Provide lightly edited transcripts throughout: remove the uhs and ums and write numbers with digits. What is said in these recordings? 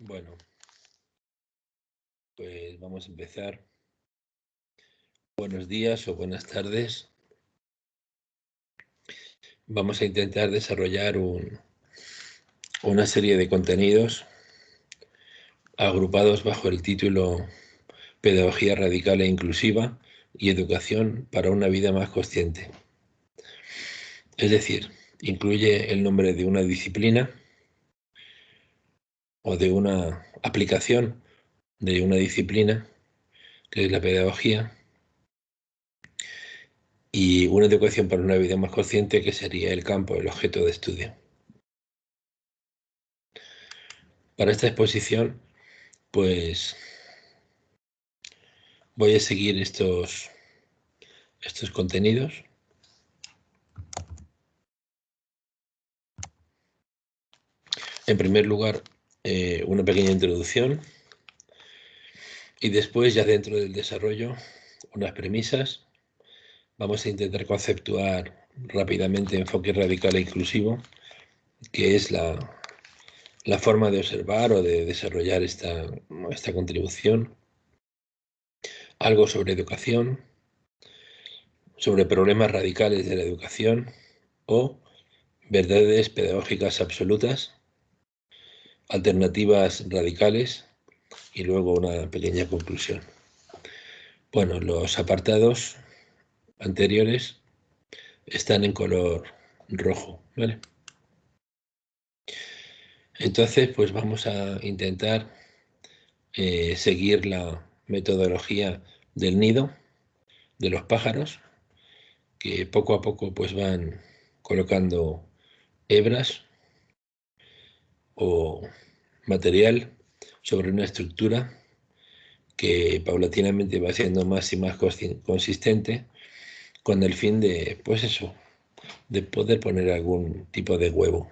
Bueno, pues vamos a empezar. Buenos días o buenas tardes. Vamos a intentar desarrollar una serie de contenidos agrupados bajo el título Pedagogía radical e inclusiva y educación para una vida más consciente. Es decir, incluye el nombre de una disciplina o de una aplicación de una disciplina, que es la pedagogía, y una educación para una vida más consciente, que sería el campo, el objeto de estudio. Para esta exposición, pues voy a seguir estos contenidos. En primer lugar, una pequeña introducción y después, ya dentro del desarrollo, unas premisas. Vamos a intentar conceptuar rápidamente enfoque radical e inclusivo, que es la forma de observar o de desarrollar esta contribución. Algo sobre educación, sobre problemas radicales de la educación o verdades pedagógicas absolutas, alternativas radicales y luego una pequeña conclusión. Bueno, los apartados anteriores están en color rojo, ¿vale? Entonces, pues vamos a intentar seguir la metodología del nido de los pájaros, que poco a poco pues van colocando hebras o material sobre una estructura que paulatinamente va siendo más y más consistente, con el fin de, pues eso, de poder poner algún tipo de huevo.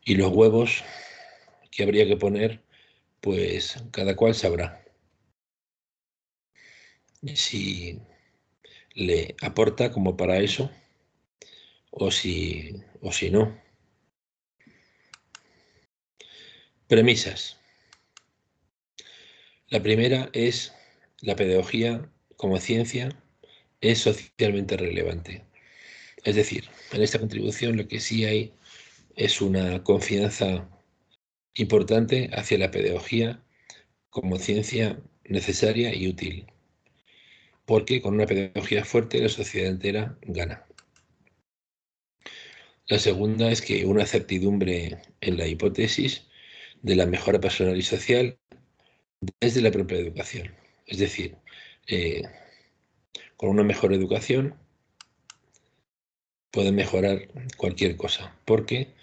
Y los huevos que habría que poner, pues cada cual sabrá si le aporta como para eso o si no. Premisas. La primera es: la pedagogía como ciencia es socialmente relevante. Es decir, en esta contribución lo que sí hay es una confianza importante hacia la pedagogía como ciencia necesaria y útil, porque con una pedagogía fuerte la sociedad entera gana. La segunda es que una certidumbre en la hipótesis de la mejora personal y social desde la propia educación. Es decir, con una mejor educación puede mejorar cualquier cosa, porque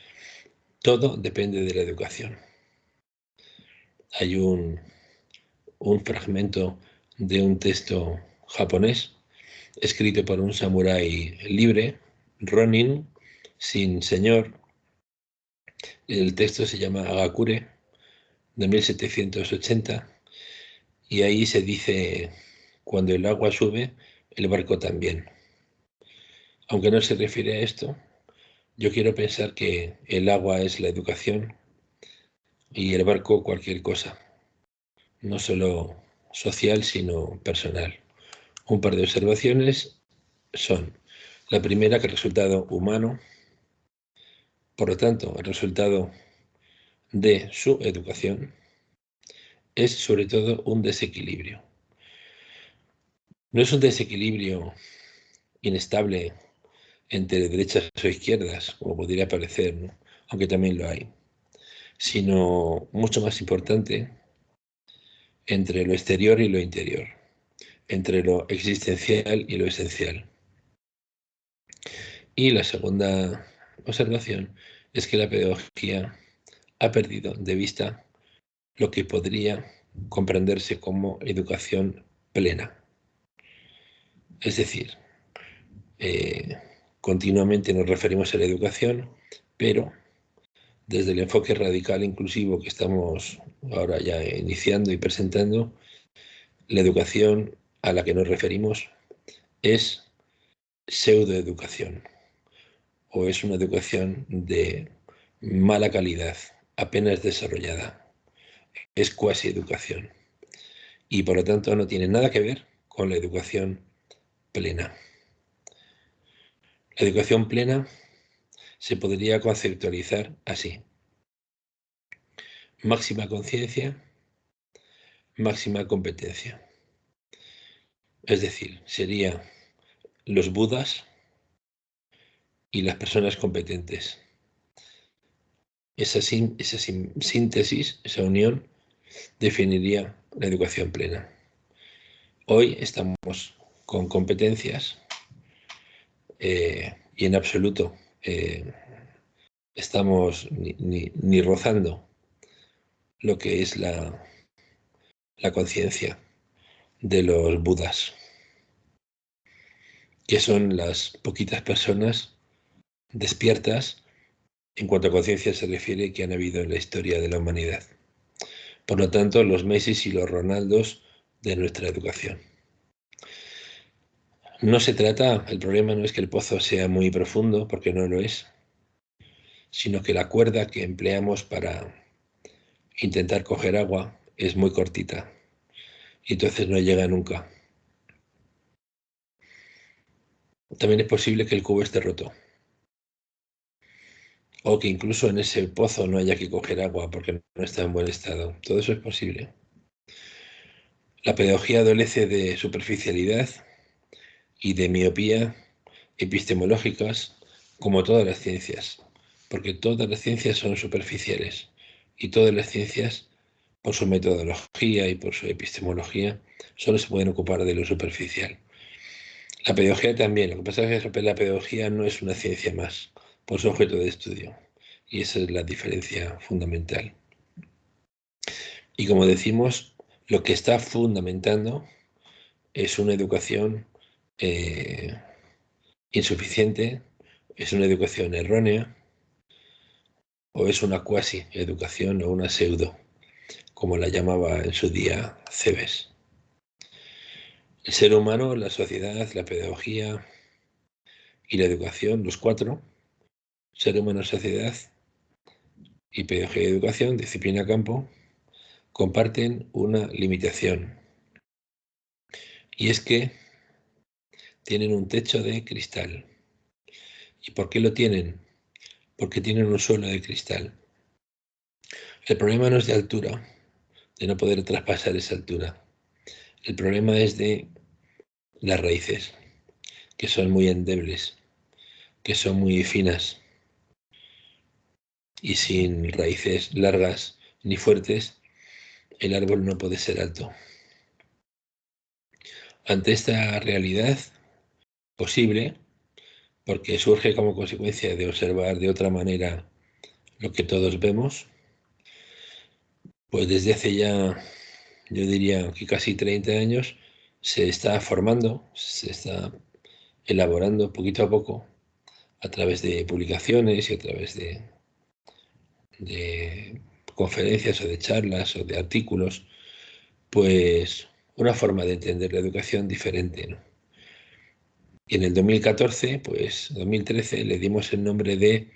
todo depende de la educación. Hay un fragmento de un texto japonés escrito por un samurái libre, Ronin, sin señor. El texto se llama Agakure, de 1780, y ahí se dice: cuando el agua sube, el barco también. Aunque no se refiere a esto, yo quiero pensar que el agua es la educación y el barco cualquier cosa, no solo social, sino personal. Un par de observaciones son: la primera, que el resultado humano, por lo tanto, el resultado de su educación, es sobre todo un desequilibrio. No es un desequilibrio inestable entre derechas o izquierdas, como podría parecer, ¿no? Aunque también lo hay, sino mucho más importante, entre lo exterior y lo interior, entre lo existencial y lo esencial. Y la segunda observación es que la pedagogía ha perdido de vista lo que podría comprenderse como educación plena. Es decir, continuamente nos referimos a la educación, pero desde el enfoque radical e inclusivo que estamos ahora ya iniciando y presentando, la educación a la que nos referimos es pseudoeducación, o es una educación de mala calidad, apenas desarrollada. es cuasi educación y por lo tanto no tiene nada que ver con la educación plena. La educación plena se podría conceptualizar así: máxima conciencia, máxima competencia. Es decir, serían los budas y las personas competentes. Esa síntesis, esa unión, definiría la educación plena. Hoy estamos con competencias y en absoluto estamos ni rozando lo que es la conciencia de los budas, que son las poquitas personas despiertas en cuanto a conciencia se refiere que han habido en la historia de la humanidad. Por lo tanto, los Messi y los Ronaldos de nuestra educación. No se trata, el problema no es que el pozo sea muy profundo, porque no lo es, sino que la cuerda que empleamos para intentar coger agua es muy cortita y entonces no llega nunca. También es posible que el cubo esté roto o que incluso en ese pozo no haya que coger agua porque no está en buen estado. Todo eso es posible. La pedagogía adolece de superficialidad y de miopía epistemológicas, como todas las ciencias, porque todas las ciencias son superficiales y todas las ciencias, por su metodología y por su epistemología, solo se pueden ocupar de lo superficial. La pedagogía también, lo que pasa es que la pedagogía no es una ciencia más, por su objeto de estudio, y esa es la diferencia fundamental. Y como decimos, lo que está fundamentando es una educación insuficiente, es una educación errónea, o es una cuasi educación o una pseudo, como la llamaba en su día Cebes. El ser humano, la sociedad, la pedagogía y la educación, los cuatro, ser humano, sociedad y pedagogía y educación, disciplina campo, comparten una limitación, y es que tienen un techo de cristal. ¿Y por qué lo tienen? Porque tienen un suelo de cristal. El problema no es de altura, de no poder traspasar esa altura. El problema es de las raíces, que son muy endebles, que son muy finas, y sin raíces largas ni fuertes, el árbol no puede ser alto. Ante esta realidad posible, porque surge como consecuencia de observar de otra manera lo que todos vemos, pues desde hace ya, yo diría que casi 30 años, se está formando, se está elaborando poquito a poco, a través de publicaciones y a través de conferencias o de charlas o de artículos, pues una forma de entender la educación diferente, ¿no? Y en el 2014, pues 2013, le dimos el nombre de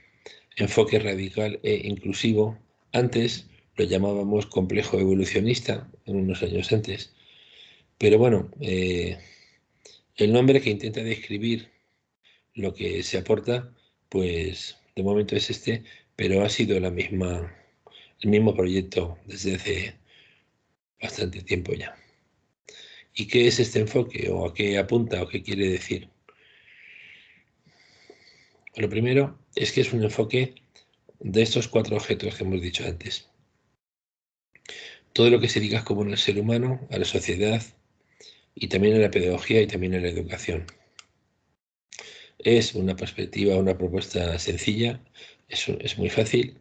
enfoque radical e inclusivo. Antes lo llamábamos complejo evolucionista, unos años antes. Pero bueno, el nombre que intenta describir lo que se aporta, pues de momento es este, pero ha sido el mismo proyecto desde hace bastante tiempo ya. ¿Y qué es este enfoque? ¿O a qué apunta? ¿O qué quiere decir? Lo primero es que es un enfoque de estos cuatro objetos que hemos dicho antes. Todo lo que se diga común al ser humano, a la sociedad y también a la pedagogía y también a la educación. Es una perspectiva, una propuesta sencilla, es muy fácil,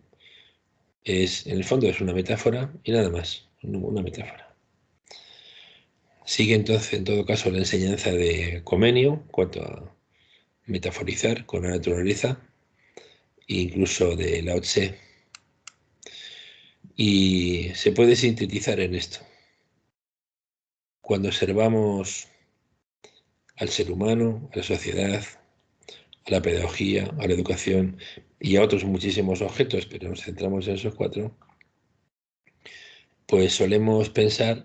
en el fondo es una metáfora y nada más, una metáfora. Sigue entonces, en todo caso, la enseñanza de Comenio en cuanto a metaforizar con la naturaleza, e incluso de Lao Tse, y se puede sintetizar en esto. Cuando observamos al ser humano, a la sociedad, a la pedagogía, a la educación y a otros muchísimos objetos, pero nos centramos en esos cuatro, pues solemos pensar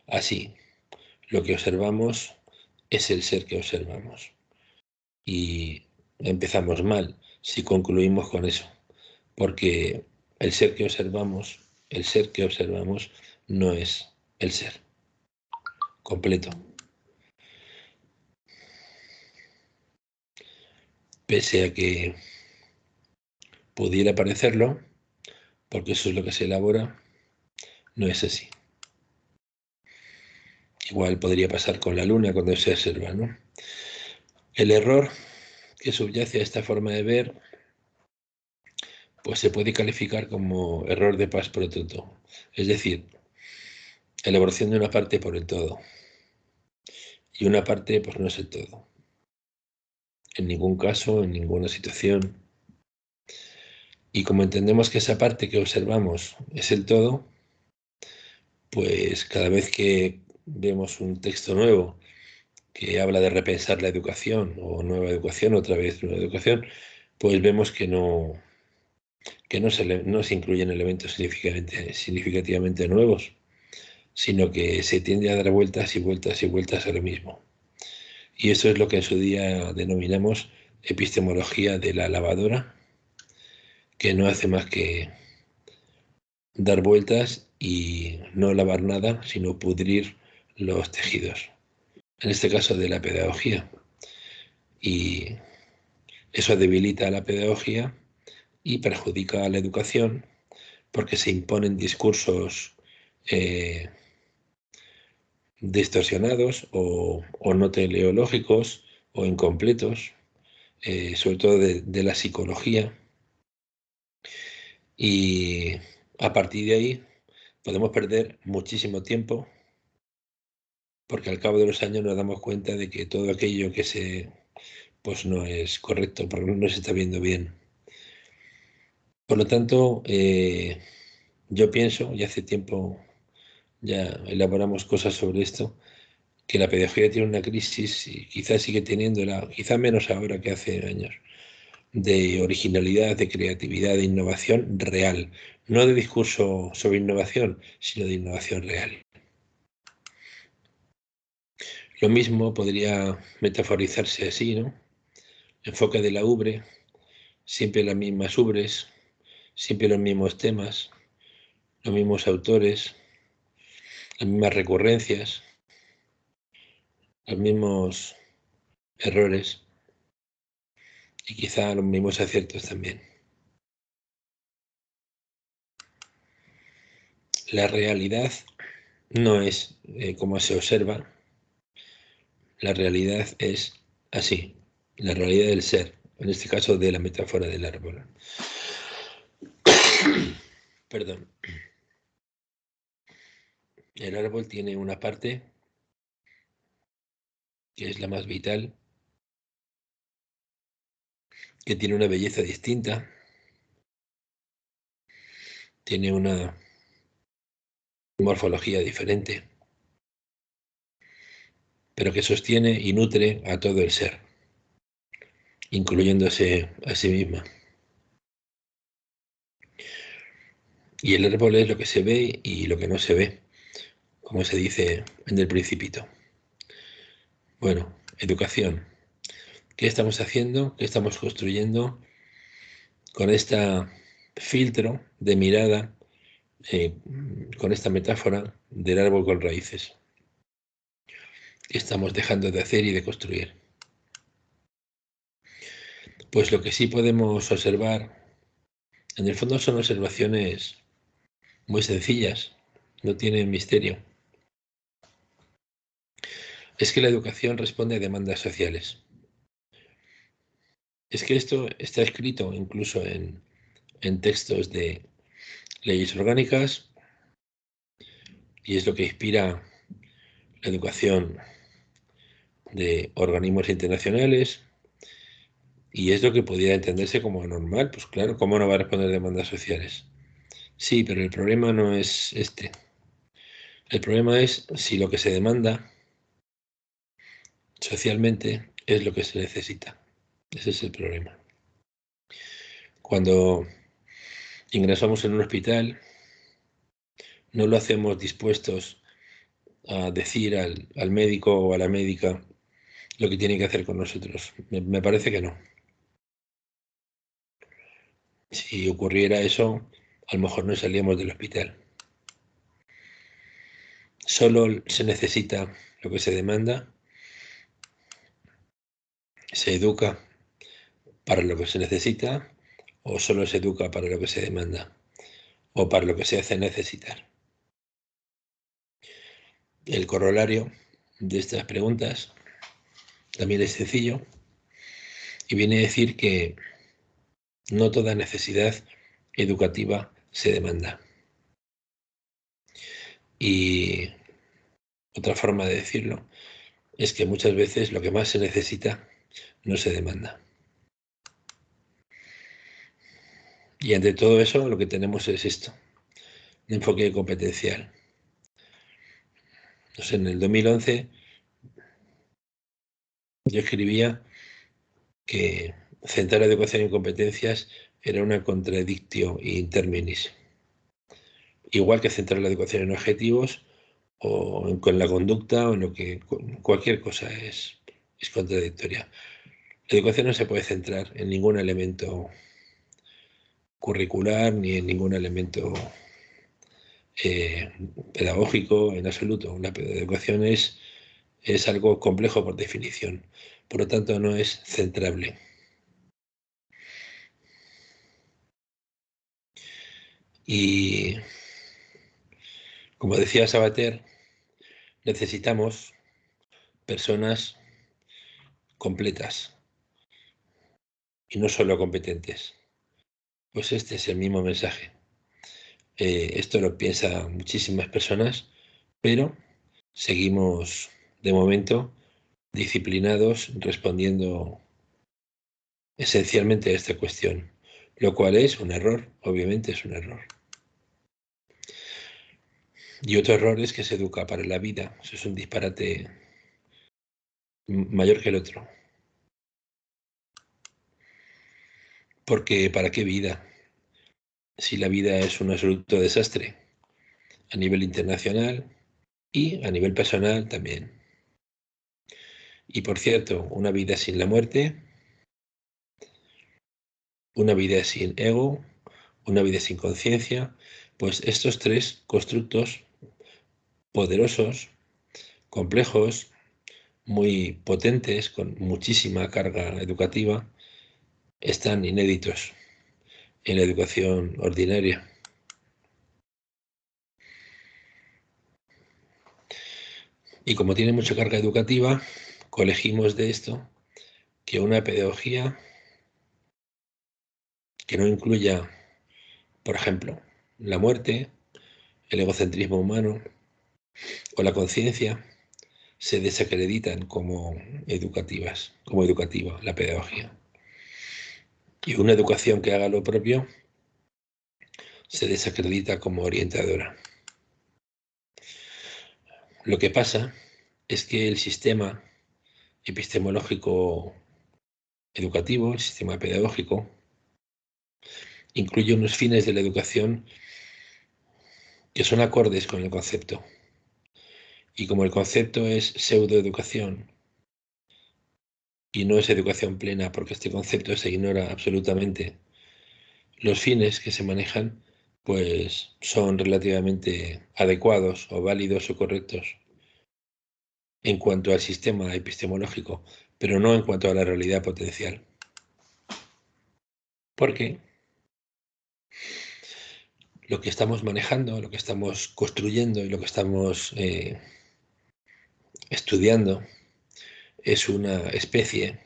así. Lo que observamos es el ser que observamos. Y empezamos mal si concluimos con eso, porque el ser que observamos no es el ser completo. Pese a que pudiera parecerlo, porque eso es lo que se elabora, no es así. Igual podría pasar con la luna cuando se observa, ¿no? El error que subyace a esta forma de ver, pues se puede calificar como error de pas pro toto, es decir, elaboración de una parte por el todo, y una parte pues no es el todo. En ningún caso, en ninguna situación. Y como entendemos que esa parte que observamos es el todo, pues cada vez que vemos un texto nuevo que habla de repensar la educación o nueva educación, otra vez nueva educación, pues vemos que no se incluyen elementos significativamente nuevos, sino que se tiende a dar vueltas y vueltas y vueltas a lo mismo. Y eso es lo que en su día denominamos epistemología de la lavadora, que no hace más que dar vueltas y no lavar nada, sino pudrir los tejidos, en este caso de la pedagogía. Y eso debilita a la pedagogía y perjudica a la educación porque se imponen discursos distorsionados o no teleológicos o incompletos, sobre todo de la psicología. Y a partir de ahí podemos perder muchísimo tiempo porque al cabo de los años nos damos cuenta de que todo aquello pues no es correcto, porque no se está viendo bien. Por lo tanto, yo pienso, y hace tiempo ya elaboramos cosas sobre esto, que la pedagogía tiene una crisis, y quizás sigue teniéndola, quizá menos ahora que hace años, de originalidad, de creatividad, de innovación real. No de discurso sobre innovación, sino de innovación real. Lo mismo podría metaforizarse así, ¿no? Enfoque de la ubre, siempre las mismas ubres, siempre los mismos temas, los mismos autores, las mismas recurrencias, los mismos errores y quizá los mismos aciertos también. La realidad no es como se observa, la realidad es así, la realidad del ser, en este caso de la metáfora del árbol. Perdón. El árbol tiene una parte que es la más vital, que tiene una belleza distinta, tiene una morfología diferente, pero que sostiene y nutre a todo el ser, incluyéndose a sí misma. Y el árbol es lo que se ve y lo que no se ve, como se dice en El Principito. Bueno, educación. ¿Qué estamos haciendo? ¿Qué estamos construyendo con este filtro de mirada, con esta metáfora del árbol con raíces? ¿Qué estamos dejando de hacer y de construir? Pues lo que sí podemos observar, en el fondo son observaciones muy sencillas, no tienen misterio. Es que la educación responde a demandas sociales. Es que esto está escrito incluso en textos de leyes orgánicas y es lo que inspira la educación de organismos internacionales y es lo que pudiera entenderse como normal. Pues claro, ¿cómo no va a responder demandas sociales? Sí, pero el problema no es este. El problema es si lo que se demanda socialmente es lo que se necesita. Ese es el problema. Cuando ingresamos en un hospital, no lo hacemos dispuestos a decir al médico o a la médica lo que tiene que hacer con nosotros. Me parece que no. Si ocurriera eso, a lo mejor no salíamos del hospital. Solo se necesita lo que se demanda, se educa para lo que se necesita, o solo se educa para lo que se demanda, o para lo que se hace necesitar. El corolario de estas preguntas también es sencillo y viene a decir que no toda necesidad educativa se demanda. Y otra forma de decirlo es que muchas veces lo que más se necesita no se demanda. Y ante todo eso lo que tenemos es esto, un enfoque competencial. No sé, en el 2011 yo escribía que centrar la educación en competencias era una contradictio in terminis. Igual que centrar la educación en objetivos o con la conducta o en lo que cualquier cosa es contradictoria. La educación no se puede centrar en ningún elemento curricular ni en ningún elemento pedagógico en absoluto. La educación es algo complejo por definición, por lo tanto no es centrable. Y como decía Sabater, necesitamos personas completas y no solo competentes. Pues este es el mismo mensaje. Esto lo piensan muchísimas personas, pero seguimos de momento disciplinados respondiendo esencialmente a esta cuestión, lo cual es un error, obviamente es un error. Y otro error es que se educa para la vida. Eso es un disparate mayor que el otro. Porque ¿para qué vida? Si la vida es un absoluto desastre a nivel internacional y a nivel personal también. Y por cierto, una vida sin la muerte, una vida sin ego, una vida sin conciencia, pues estos tres constructos poderosos, complejos, muy potentes, con muchísima carga educativa, están inéditos en la educación ordinaria. Y como tiene mucha carga educativa, colegimos de esto que una pedagogía que no incluya, por ejemplo, la muerte, el egocentrismo humano o la conciencia, se desacreditan como educativas, como educativa, la pedagogía. Y una educación que haga lo propio se desacredita como orientadora. Lo que pasa es que el sistema epistemológico educativo, el sistema pedagógico, incluye unos fines de la educación que son acordes con el concepto. Y como el concepto es pseudoeducación y no es educación plena porque este concepto se ignora absolutamente, los fines que se manejan pues son relativamente adecuados o válidos o correctos en cuanto al sistema epistemológico, pero no en cuanto a la realidad potencial. Porque lo que estamos manejando, lo que estamos construyendo y lo que estamos estudiando es una especie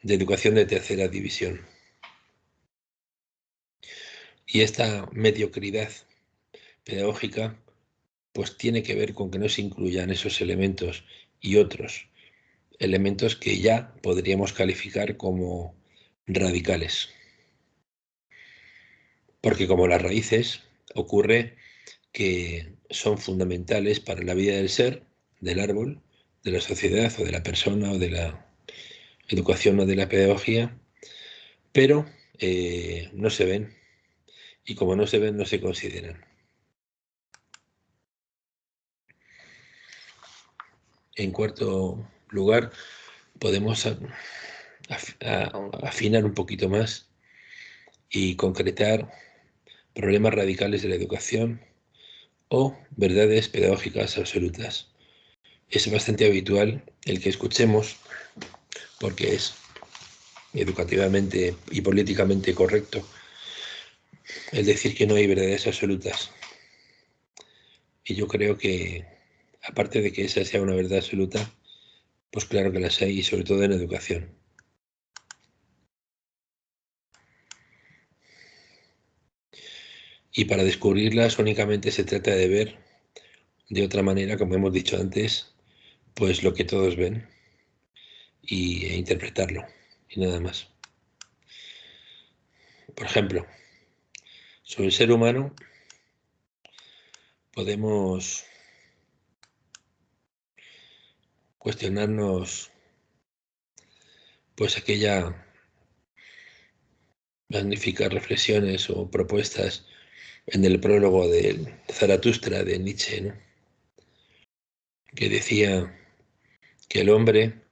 de educación de tercera división. Y esta mediocridad pedagógica pues tiene que ver con que no se incluyan esos elementos y otros elementos que ya podríamos calificar como radicales. Porque como las raíces ocurre que son fundamentales para la vida del ser, del árbol, de la sociedad o de la persona o de la educación o de la pedagogía, pero no se ven y como no se ven no se consideran. En cuarto lugar, podemos afinar un poquito más y concretar problemas radicales de la educación o verdades pedagógicas absolutas. Es bastante habitual el que escuchemos, porque es educativamente y políticamente correcto, el decir que no hay verdades absolutas. Y yo creo que, aparte de que esa sea una verdad absoluta, pues claro que las hay, y sobre todo en educación. Y para descubrirlas únicamente se trata de ver de otra manera, como hemos dicho antes, pues lo que todos ven e interpretarlo, y nada más. Por ejemplo, sobre el ser humano podemos cuestionarnos pues aquellas magníficas reflexiones o propuestas en el prólogo de Zaratustra de Nietzsche, ¿no? Que decía que el hombre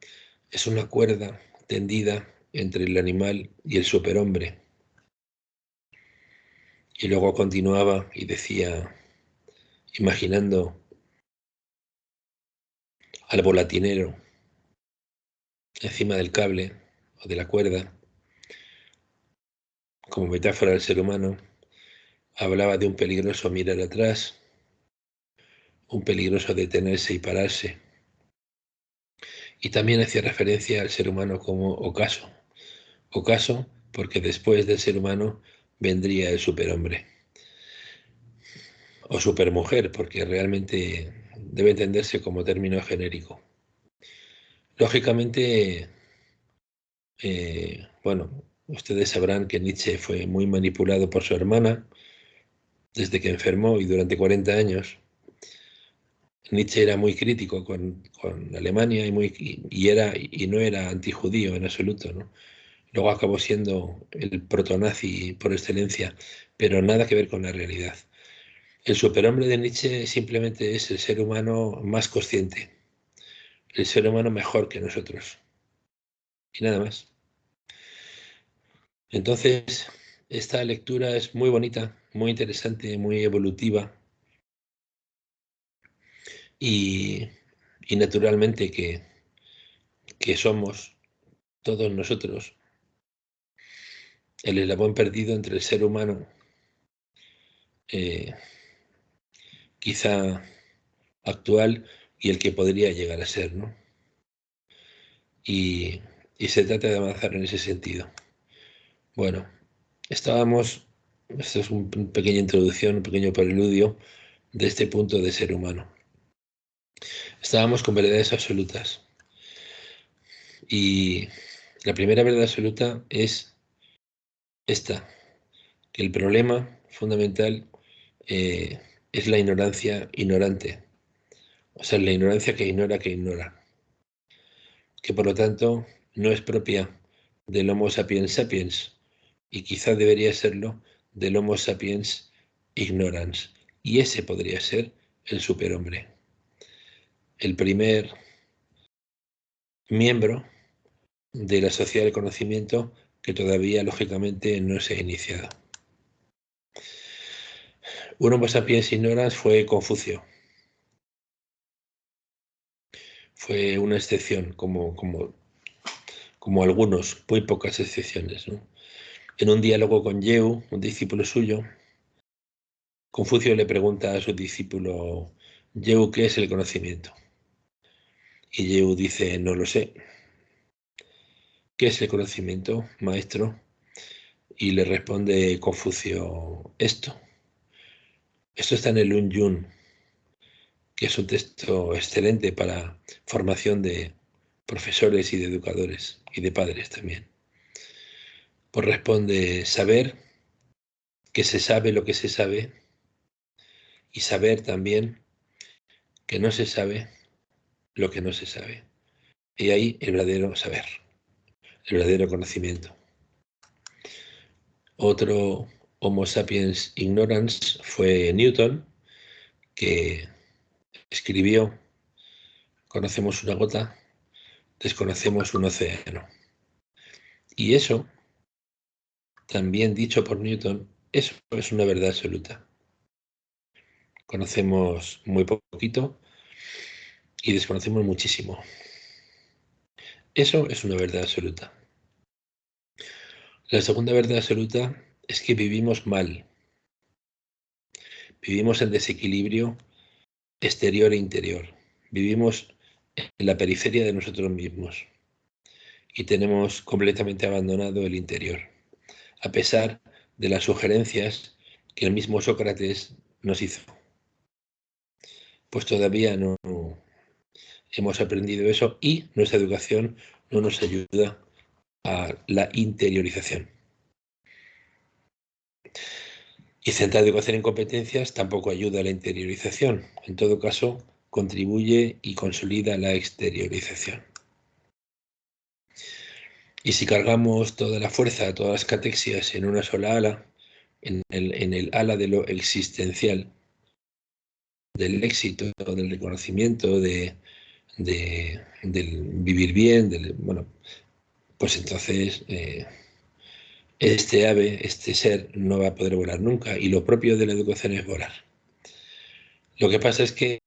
es una cuerda tendida entre el animal y el superhombre. Y luego continuaba y decía, imaginando al volatinero encima del cable o de la cuerda, como metáfora del ser humano, hablaba de un peligroso mirar atrás, un peligroso detenerse y pararse. Y también hacía referencia al ser humano como ocaso. Ocaso porque después del ser humano vendría el superhombre. O supermujer, porque realmente debe entenderse como término genérico. Lógicamente, bueno, ustedes sabrán que Nietzsche fue muy manipulado por su hermana desde que enfermó y durante 40 años. Nietzsche era muy crítico con Alemania y no era antijudío en absoluto, ¿no? Luego acabó siendo el protonazi por excelencia, pero nada que ver con la realidad. El superhombre de Nietzsche simplemente es el ser humano más consciente, el ser humano mejor que nosotros, y nada más. Entonces, esta lectura es muy bonita, muy interesante, muy evolutiva, y, y naturalmente que somos todos nosotros el eslabón perdido entre el ser humano, eh, quizá actual, y el que podría llegar a ser, ¿no? Y, y se trata de avanzar en ese sentido. Bueno, estábamos, esto es una pequeña introducción, un pequeño preludio de este punto de ser humano. Estábamos con verdades absolutas. Y la primera verdad absoluta es esta, que el problema fundamental eh, es la ignorancia ignorante. O sea, la ignorancia que ignora. Que por lo tanto no es propia del Homo sapiens sapiens, y quizá debería serlo del Homo sapiens ignorans. Y ese podría ser el superhombre, el primer miembro de la sociedad del conocimiento que todavía lógicamente no se ha iniciado. Un Homo sapiens ignorans fue Confucio. Fue una excepción, como algunos, muy pocas excepciones, ¿no? En un diálogo con Yeu, un discípulo suyo, Confucio le pregunta a su discípulo, Yeu, ¿qué es el conocimiento? Y Yeu dice, no lo sé. ¿Qué es el conocimiento, maestro? Y le responde Confucio, esto. Esto está en el Lun Yun, que es un texto excelente para formación de profesores y de educadores y de padres también. Pues responde, saber que se sabe lo que se sabe, y saber también que no se sabe lo que no se sabe. Y ahí el verdadero saber, el verdadero conocimiento. Otro Homo sapiens ignorans fue Newton, que escribió conocemos una gota, desconocemos un océano. Y eso, también dicho por Newton, eso es una verdad absoluta. Conocemos muy poquito y desconocemos muchísimo. Eso es una verdad absoluta. La segunda verdad absoluta es que vivimos mal. Vivimos en desequilibrio exterior e interior. Vivimos en la periferia de nosotros mismos y tenemos completamente abandonado el interior, a pesar de las sugerencias que el mismo Sócrates nos hizo. Pues todavía no hemos aprendido eso y nuestra educación no nos ayuda a la interiorización. Y centrar educación en competencias tampoco ayuda a la interiorización. En todo caso, contribuye y consolida la exteriorización. Y si cargamos toda la fuerza, todas las catexias en una sola ala, en el ala de lo existencial, del éxito, del reconocimiento, del vivir bien, bueno, pues entonces este ave, este ser, no va a poder volar nunca. Y lo propio de la educación es volar. Lo que pasa es que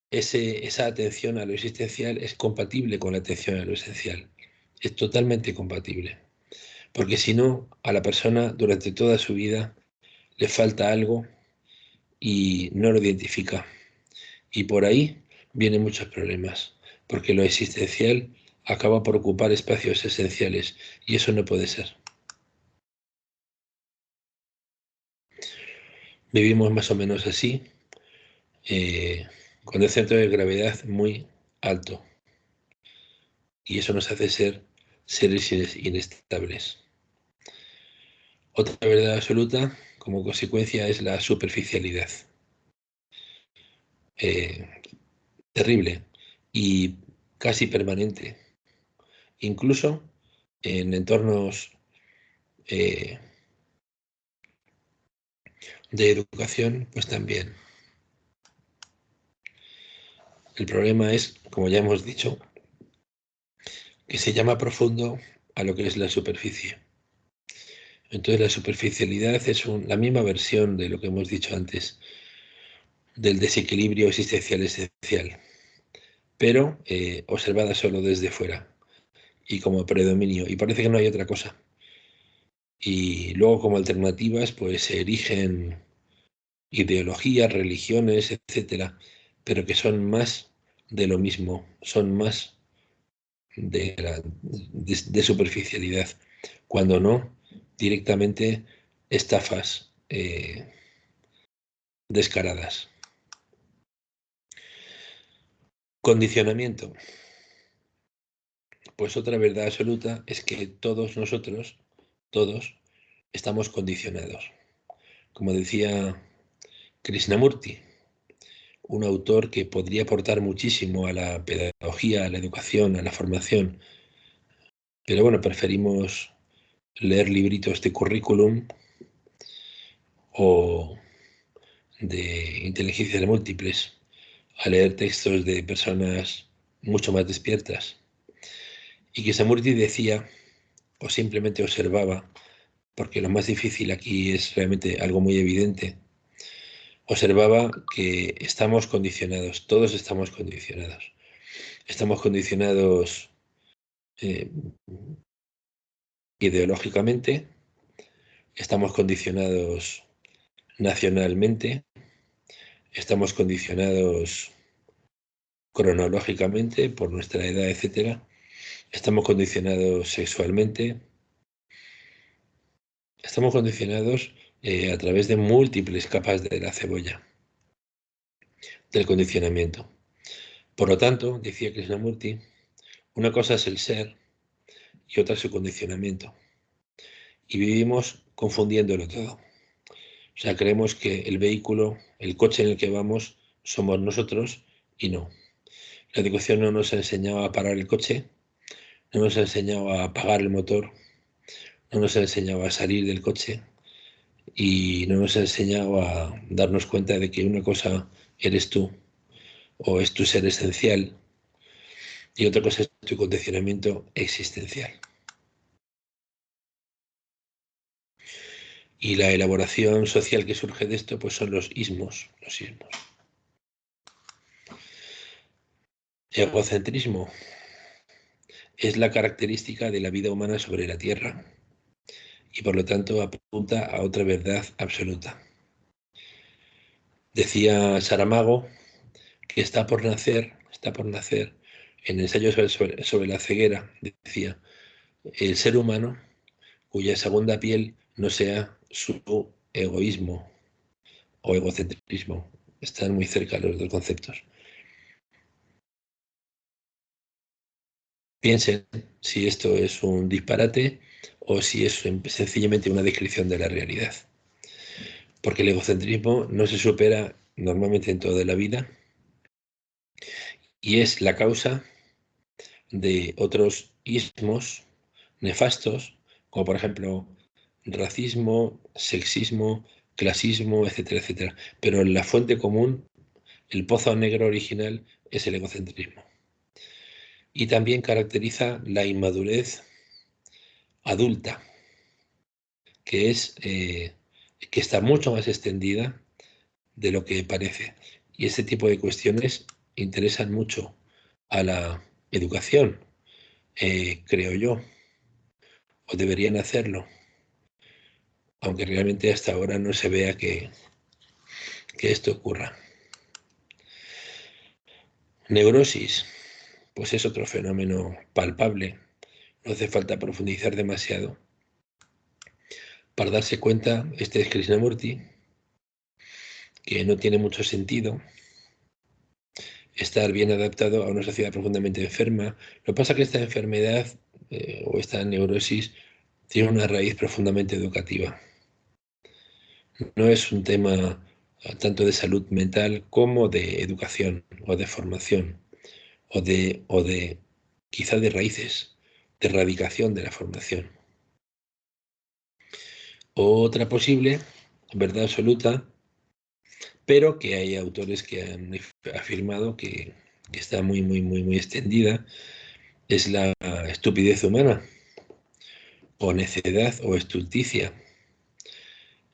esa atención a lo existencial es compatible con la atención a lo esencial. Es totalmente compatible. Porque si no, a la persona durante toda su vida le falta algo y no lo identifica. Y por ahí vienen muchos problemas, porque lo existencial acaba por ocupar espacios esenciales y eso no puede ser. Vivimos más o menos así, con el centro de gravedad muy alto y eso nos hace ser seres inestables. Otra verdad absoluta, como consecuencia, es la superficialidad. Terrible y casi permanente. Incluso en entornos de educación, pues también. El problema es, como ya hemos dicho, que se llama profundo a lo que es la superficie. Entonces la superficialidad es la misma versión de lo que hemos dicho antes, del desequilibrio existencial esencial, pero observada solo desde fuera y como predominio. Y parece que no hay otra cosa. Y luego como alternativas, pues se erigen ideologías, religiones, etcétera, pero que son más de lo mismo, son más de superficialidad, cuando no, directamente estafas descaradas. Condicionamiento. Pues otra verdad absoluta es que todos nosotros, todos, estamos condicionados. Como decía Krishnamurti, un autor que podría aportar muchísimo a la pedagogía, a la educación, a la formación, pero bueno, preferimos leer libritos de currículum o de inteligencias múltiples a leer textos de personas mucho más despiertas. Y que Samurti decía, o simplemente observaba, porque lo más difícil aquí es realmente algo muy evidente, observaba que estamos condicionados, todos estamos condicionados. Estamos condicionados ideológicamente, estamos condicionados nacionalmente, estamos condicionados cronológicamente por nuestra edad, etcétera. Estamos condicionados sexualmente, estamos condicionados a través de múltiples capas de la cebolla del condicionamiento. Por lo tanto, decía Krishnamurti, una cosa es el ser y otra es su condicionamiento. Y vivimos confundiéndolo todo. O sea, creemos que el vehículo, el coche en el que vamos, somos nosotros y no. La educación no nos ha enseñado a parar el coche, no nos ha enseñado a apagar el motor, no nos ha enseñado a salir del coche y no nos ha enseñado a darnos cuenta de que una cosa eres tú o es tu ser esencial, y otra cosa es tu condicionamiento existencial. Y la elaboración social que surge de esto, pues son los ismos, los ismos. Egocentrismo es la característica de la vida humana sobre la Tierra y por lo tanto apunta a otra verdad absoluta. Decía Saramago que está por nacer, en ensayo sobre la ceguera, decía, el ser humano cuya segunda piel no sea su egoísmo o egocentrismo. Están muy cerca los dos conceptos. Piensen si esto es un disparate o si es sencillamente una descripción de la realidad. Porque el egocentrismo no se supera normalmente en toda la vida y es la causa de otros ismos nefastos, como por ejemplo racismo, sexismo, clasismo, etcétera, etcétera. Pero la fuente común, el pozo negro original, es el egocentrismo. Y también caracteriza la inmadurez adulta, que está mucho más extendida de lo que parece. Y este tipo de cuestiones interesan mucho a la educación, creo yo, o deberían hacerlo, aunque realmente hasta ahora no se vea que esto ocurra. Neurosis, pues es otro fenómeno palpable, no hace falta profundizar demasiado para darse cuenta, este es Krishnamurti, que no tiene mucho sentido estar bien adaptado a una sociedad profundamente enferma. Lo que pasa es que esta enfermedad o esta neurosis tiene una raíz profundamente educativa. No es un tema tanto de salud mental como de educación o de formación o de quizá de raíces, de erradicación de la formación. Otra posible, verdad absoluta, pero que hay autores que han afirmado que está muy, muy, muy, muy extendida, es la estupidez humana, o necedad, o estulticia.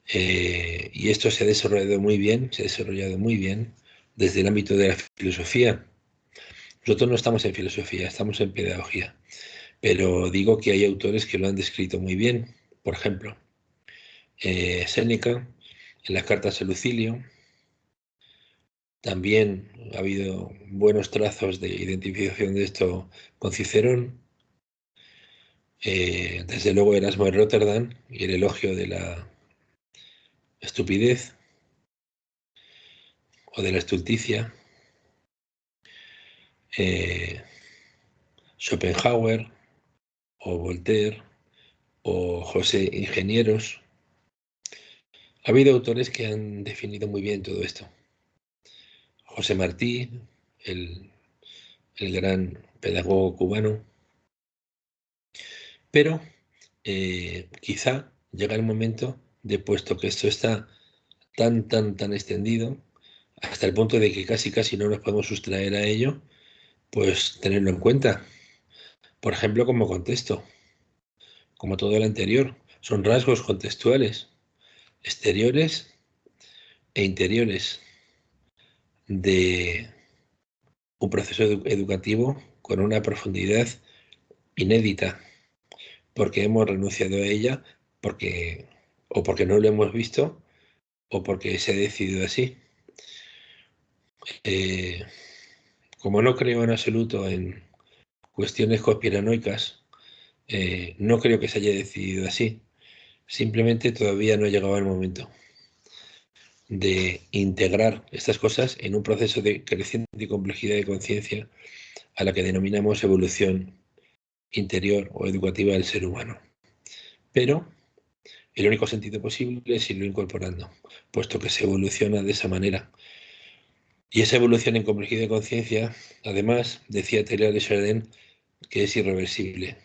Y esto se ha desarrollado muy bien, desde el ámbito de la filosofía. Nosotros no estamos en filosofía, estamos en pedagogía, pero digo que hay autores que lo han descrito muy bien. Por ejemplo, Séneca, en las cartas a Lucilio. También ha habido buenos trazos de identificación de esto con Cicerón. Desde luego Erasmo de Rotterdam y el elogio de la estupidez o de la estulticia. Schopenhauer o Voltaire o José Ingenieros. Ha habido autores que han definido muy bien todo esto. José Martí, el gran pedagogo cubano. Pero quizá llega el momento de, puesto que esto está tan extendido, hasta el punto de que casi no nos podemos sustraer a ello, pues tenerlo en cuenta. Por ejemplo, como contexto, como todo lo anterior, son rasgos contextuales, exteriores e interiores de un proceso educativo con una profundidad inédita, porque hemos renunciado a ella, o porque no lo hemos visto, o porque se ha decidido así. Como no creo en absoluto en cuestiones conspiranoicas, no creo que se haya decidido así. Simplemente todavía no ha llegado el momento de integrar estas cosas en un proceso de creciente complejidad de conciencia a la que denominamos evolución interior o educativa del ser humano. Pero el único sentido posible es irlo incorporando, puesto que se evoluciona de esa manera. Y esa evolución en complejidad de conciencia, además, decía Taylor de Chardin, que es irreversible.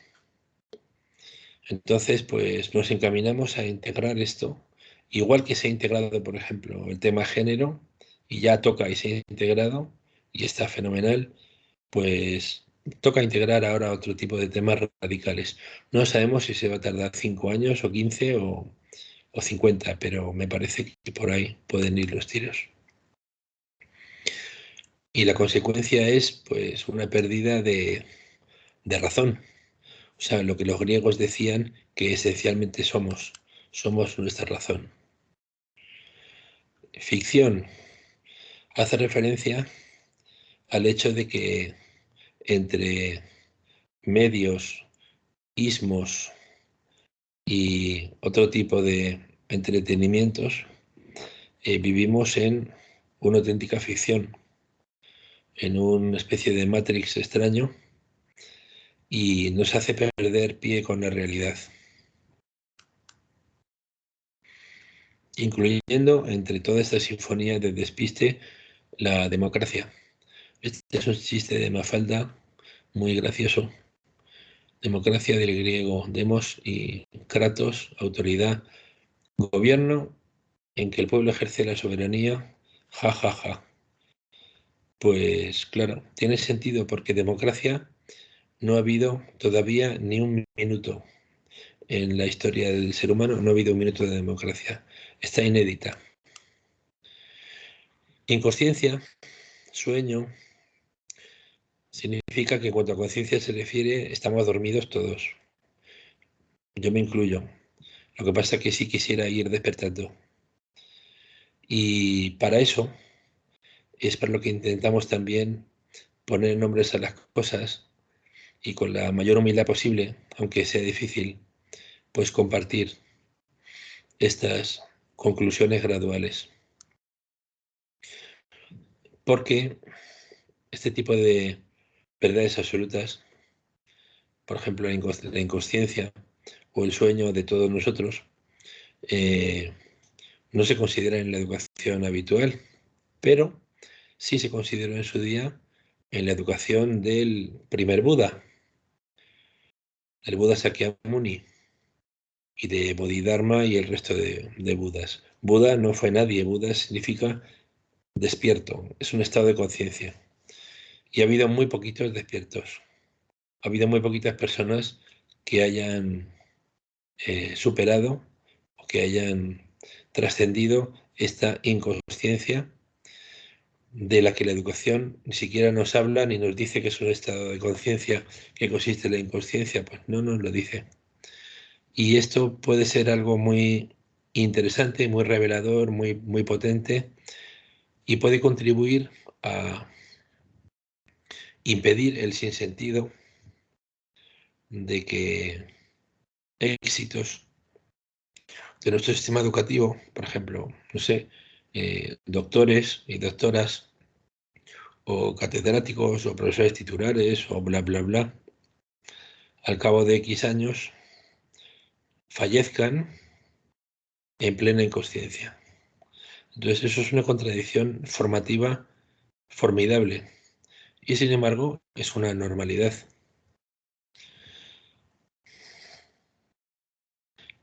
Entonces, pues nos encaminamos a integrar esto, igual que se ha integrado, por ejemplo, el tema género, y ya toca y se ha integrado, y está fenomenal, pues toca integrar ahora otro tipo de temas radicales. No sabemos si se va a tardar 5 años o 15 o 50, pero me parece que por ahí pueden ir los tiros. Y la consecuencia es pues una pérdida de razón. O sea, lo que los griegos decían que esencialmente somos nuestra razón. Ficción hace referencia al hecho de que entre medios, ismos y otro tipo de entretenimientos, vivimos en una auténtica ficción, en una especie de Matrix extraño, y nos hace perder pie con la realidad, incluyendo entre toda esta sinfonía de despiste la democracia. Este es un chiste de Mafalda muy gracioso. Democracia del griego demos y kratos, autoridad, gobierno en que el pueblo ejerce la soberanía, ja, ja, ja. Pues claro, tiene sentido porque democracia no ha habido todavía ni un minuto en la historia del ser humano, no ha habido un minuto de democracia. Está inédita. Inconsciencia, sueño, significa que en cuanto a conciencia se refiere, estamos dormidos todos. Yo me incluyo. Lo que pasa es que sí quisiera ir despertando. Y para eso es para lo que intentamos también poner nombres a las cosas y con la mayor humildad posible, aunque sea difícil, pues compartir estas conclusiones graduales. Porque este tipo de verdades absolutas, por ejemplo la inconsciencia o el sueño de todos nosotros, no se considera en la educación habitual, pero sí se consideró en su día en la educación del primer Buda, del Buda Sakyamuni y de Bodhidharma y el resto de Budas. Buda no fue nadie, Buda significa despierto, es un estado de conciencia. Y ha habido muy poquitos despiertos. Ha habido muy poquitas personas que hayan superado o que hayan trascendido esta inconsciencia de la que la educación ni siquiera nos habla ni nos dice que es un estado de conciencia que consiste en la inconsciencia, pues no nos lo dice. Y esto puede ser algo muy interesante, muy revelador, muy potente y puede contribuir a impedir el sinsentido de que éxitos de nuestro sistema educativo, por ejemplo, no sé, doctores y doctoras o catedráticos o profesores titulares o bla, bla, bla, al cabo de X años fallezcan en plena inconsciencia. Entonces eso es una contradicción formativa formidable y sin embargo es una normalidad.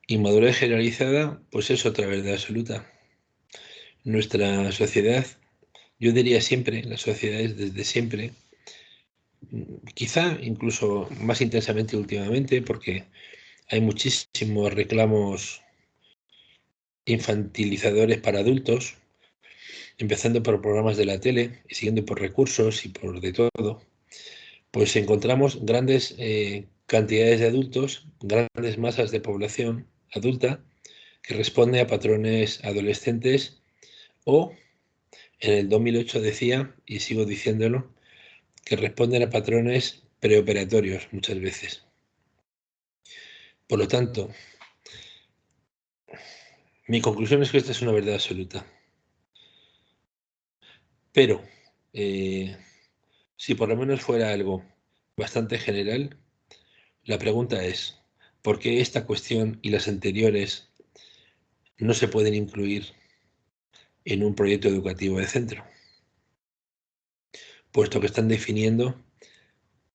Inmadurez generalizada, pues es otra verdad absoluta. Nuestra sociedad, yo diría siempre, las sociedades desde siempre, quizá incluso más intensamente últimamente, porque hay muchísimos reclamos infantilizadores para adultos, empezando por programas de la tele y siguiendo por recursos y por de todo, pues encontramos grandes cantidades de adultos, grandes masas de población adulta que responde a patrones adolescentes o, en el 2008 decía, y sigo diciéndolo, que responden a patrones preoperatorios muchas veces. Por lo tanto, mi conclusión es que esta es una verdad absoluta. Pero, si por lo menos fuera algo bastante general, la pregunta es, ¿por qué esta cuestión y las anteriores no se pueden incluir en un proyecto educativo de centro? Puesto que están definiendo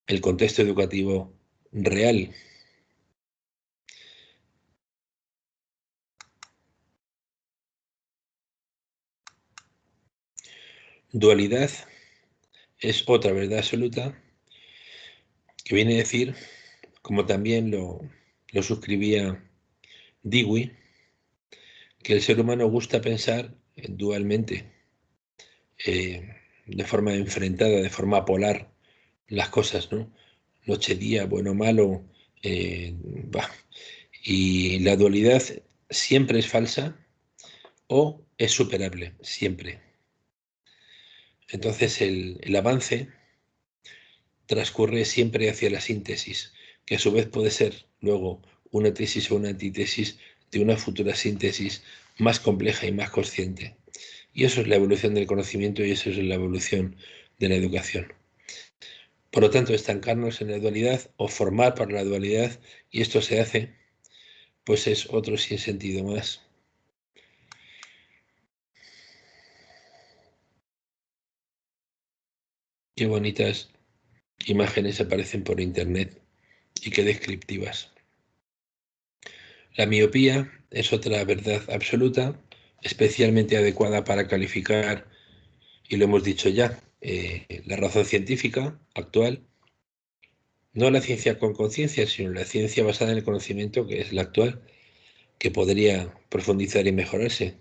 el contexto educativo real. Dualidad es otra verdad absoluta que viene a decir, como también lo suscribía Dewey, que el ser humano gusta pensar dualmente, de forma enfrentada, de forma polar, las cosas, ¿no? Noche-día, bueno-malo, y la dualidad siempre es falsa o es superable, siempre. Entonces el avance transcurre siempre hacia la síntesis, que a su vez puede ser luego una tesis o una antítesis de una futura síntesis más compleja y más consciente. Y eso es la evolución del conocimiento y eso es la evolución de la educación. Por lo tanto, estancarnos en la dualidad o formar para la dualidad, y esto se hace, pues es otro sinsentido más. Qué bonitas imágenes aparecen por internet y qué descriptivas. La miopía es otra verdad absoluta, especialmente adecuada para calificar, y lo hemos dicho ya, la razón científica actual, no la ciencia con conciencia, sino la ciencia basada en el conocimiento que es la actual, que podría profundizar y mejorarse.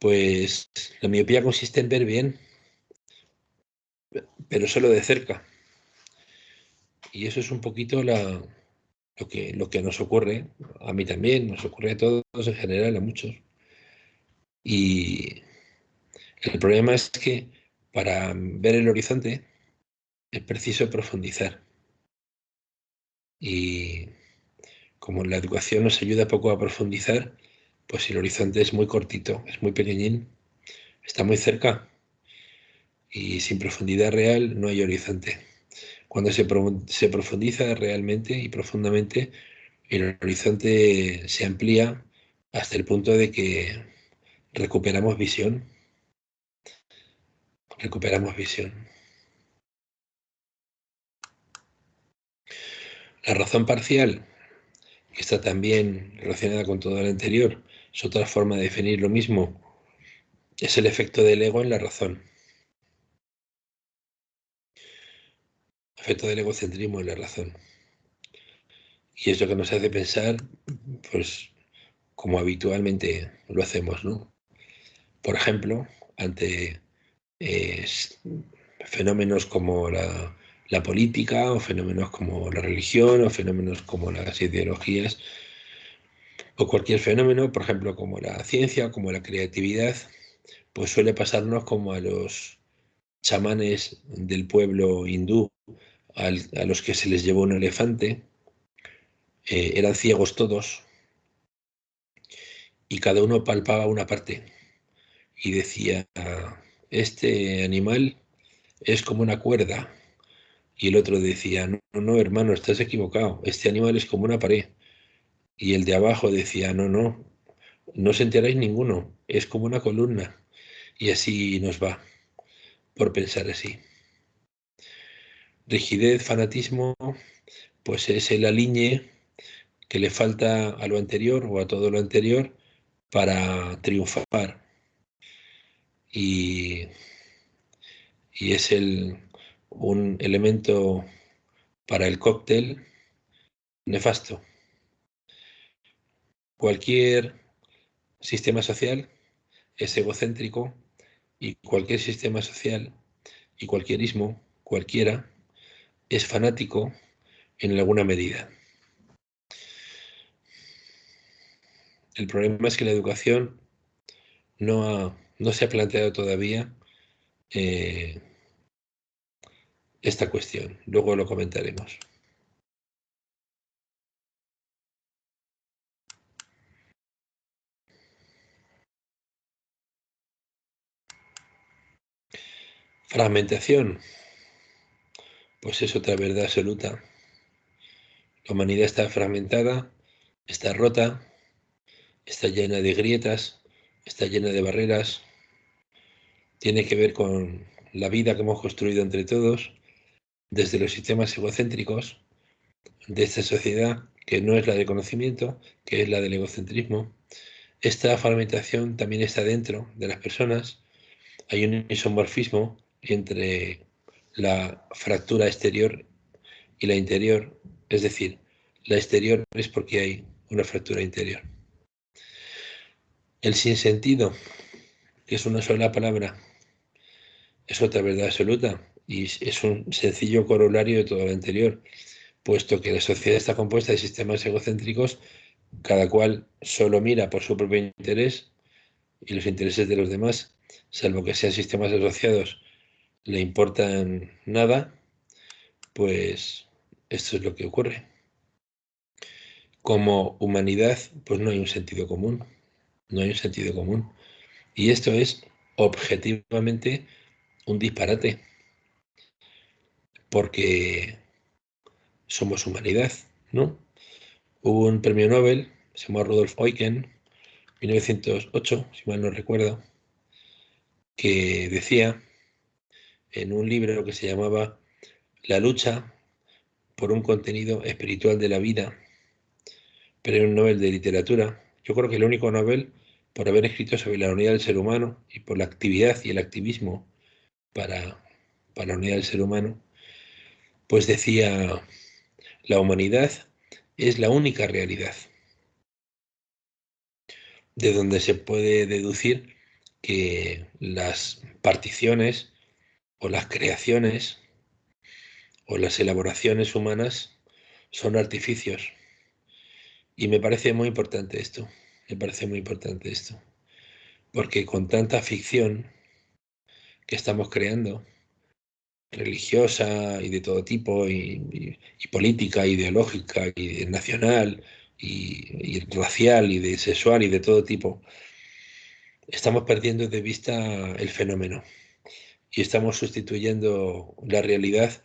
Pues la miopía consiste en ver bien, pero solo de cerca. Y eso es un poquito lo que nos ocurre, a mí también, nos ocurre a todos en general, a muchos. Y el problema es que para ver el horizonte es preciso profundizar. Y como la educación nos ayuda poco a profundizar, pues el horizonte es muy cortito, es muy pequeñín, está muy cerca y sin profundidad real no hay horizonte. Cuando se profundiza realmente y profundamente, el horizonte se amplía hasta el punto de que recuperamos visión. Recuperamos visión. La razón parcial, que está también relacionada con todo lo anterior, es otra forma de definir lo mismo, es el efecto del ego en la razón. Efecto del egocentrismo en la razón. Y es lo que nos hace pensar, pues, como habitualmente lo hacemos, ¿no? Por ejemplo, ante eh, fenómenos como la política, o fenómenos como la religión, o fenómenos como las ideologías, o cualquier fenómeno, por ejemplo, como la ciencia, como la creatividad, pues suele pasarnos como a los chamanes del pueblo hindú, a los que se les llevó un elefante, eran ciegos todos, y cada uno palpaba una parte y decía, este animal es como una cuerda. Y el otro decía, no, no, hermano, estás equivocado, este animal es como una pared. Y el de abajo decía, no, no, no os enteráis ninguno, es como una columna. Y así nos va, por pensar así. Rigidez, fanatismo, pues es el alinee que le falta a lo anterior o a todo lo anterior para triunfar. Y, y es un elemento para el cóctel nefasto. Cualquier sistema social es egocéntrico y cualquier sistema social y cualquier ismo, cualquiera, es fanático en alguna medida. El problema es que la educación no se ha planteado todavía eh, esta cuestión. Luego lo comentaremos. Fragmentación, pues es otra verdad absoluta. La humanidad está fragmentada, está rota, está llena de grietas, está llena de barreras, tiene que ver con la vida que hemos construido entre todos, desde los sistemas egocéntricos de esta sociedad, que no es la de conocimiento, que es la del egocentrismo. Esta fragmentación también está dentro de las personas. Hay un isomorfismo entre la fractura exterior y la interior, es decir, la exterior es porque hay una fractura interior. El sinsentido, que es una sola palabra, es otra verdad absoluta y es un sencillo corolario de todo lo anterior, puesto que la sociedad está compuesta de sistemas egocéntricos, cada cual solo mira por su propio interés y los intereses de los demás, salvo que sean sistemas asociados, le importan nada, pues esto es lo que ocurre. Como humanidad, pues no hay un sentido común, no hay un sentido común. Y esto es objetivamente un disparate, porque somos humanidad, ¿no? Hubo un premio Nobel, se llamó Rudolf Eucken, 1908, si mal no recuerdo, que decía en un libro que se llamaba La lucha por un contenido espiritual de la vida, premio Nobel de literatura. Yo creo que el único Nobel por haber escrito sobre la unidad del ser humano y por la actividad y el activismo para la unidad del ser humano, pues decía, la humanidad es la única realidad, de donde se puede deducir que las particiones o las creaciones o las elaboraciones humanas son artificios. Y me parece muy importante esto, me parece muy importante esto, porque con tanta ficción que estamos creando, religiosa y de todo tipo, y política, ideológica, y nacional, y racial, y de sexual, y de todo tipo, estamos perdiendo de vista el fenómeno y estamos sustituyendo la realidad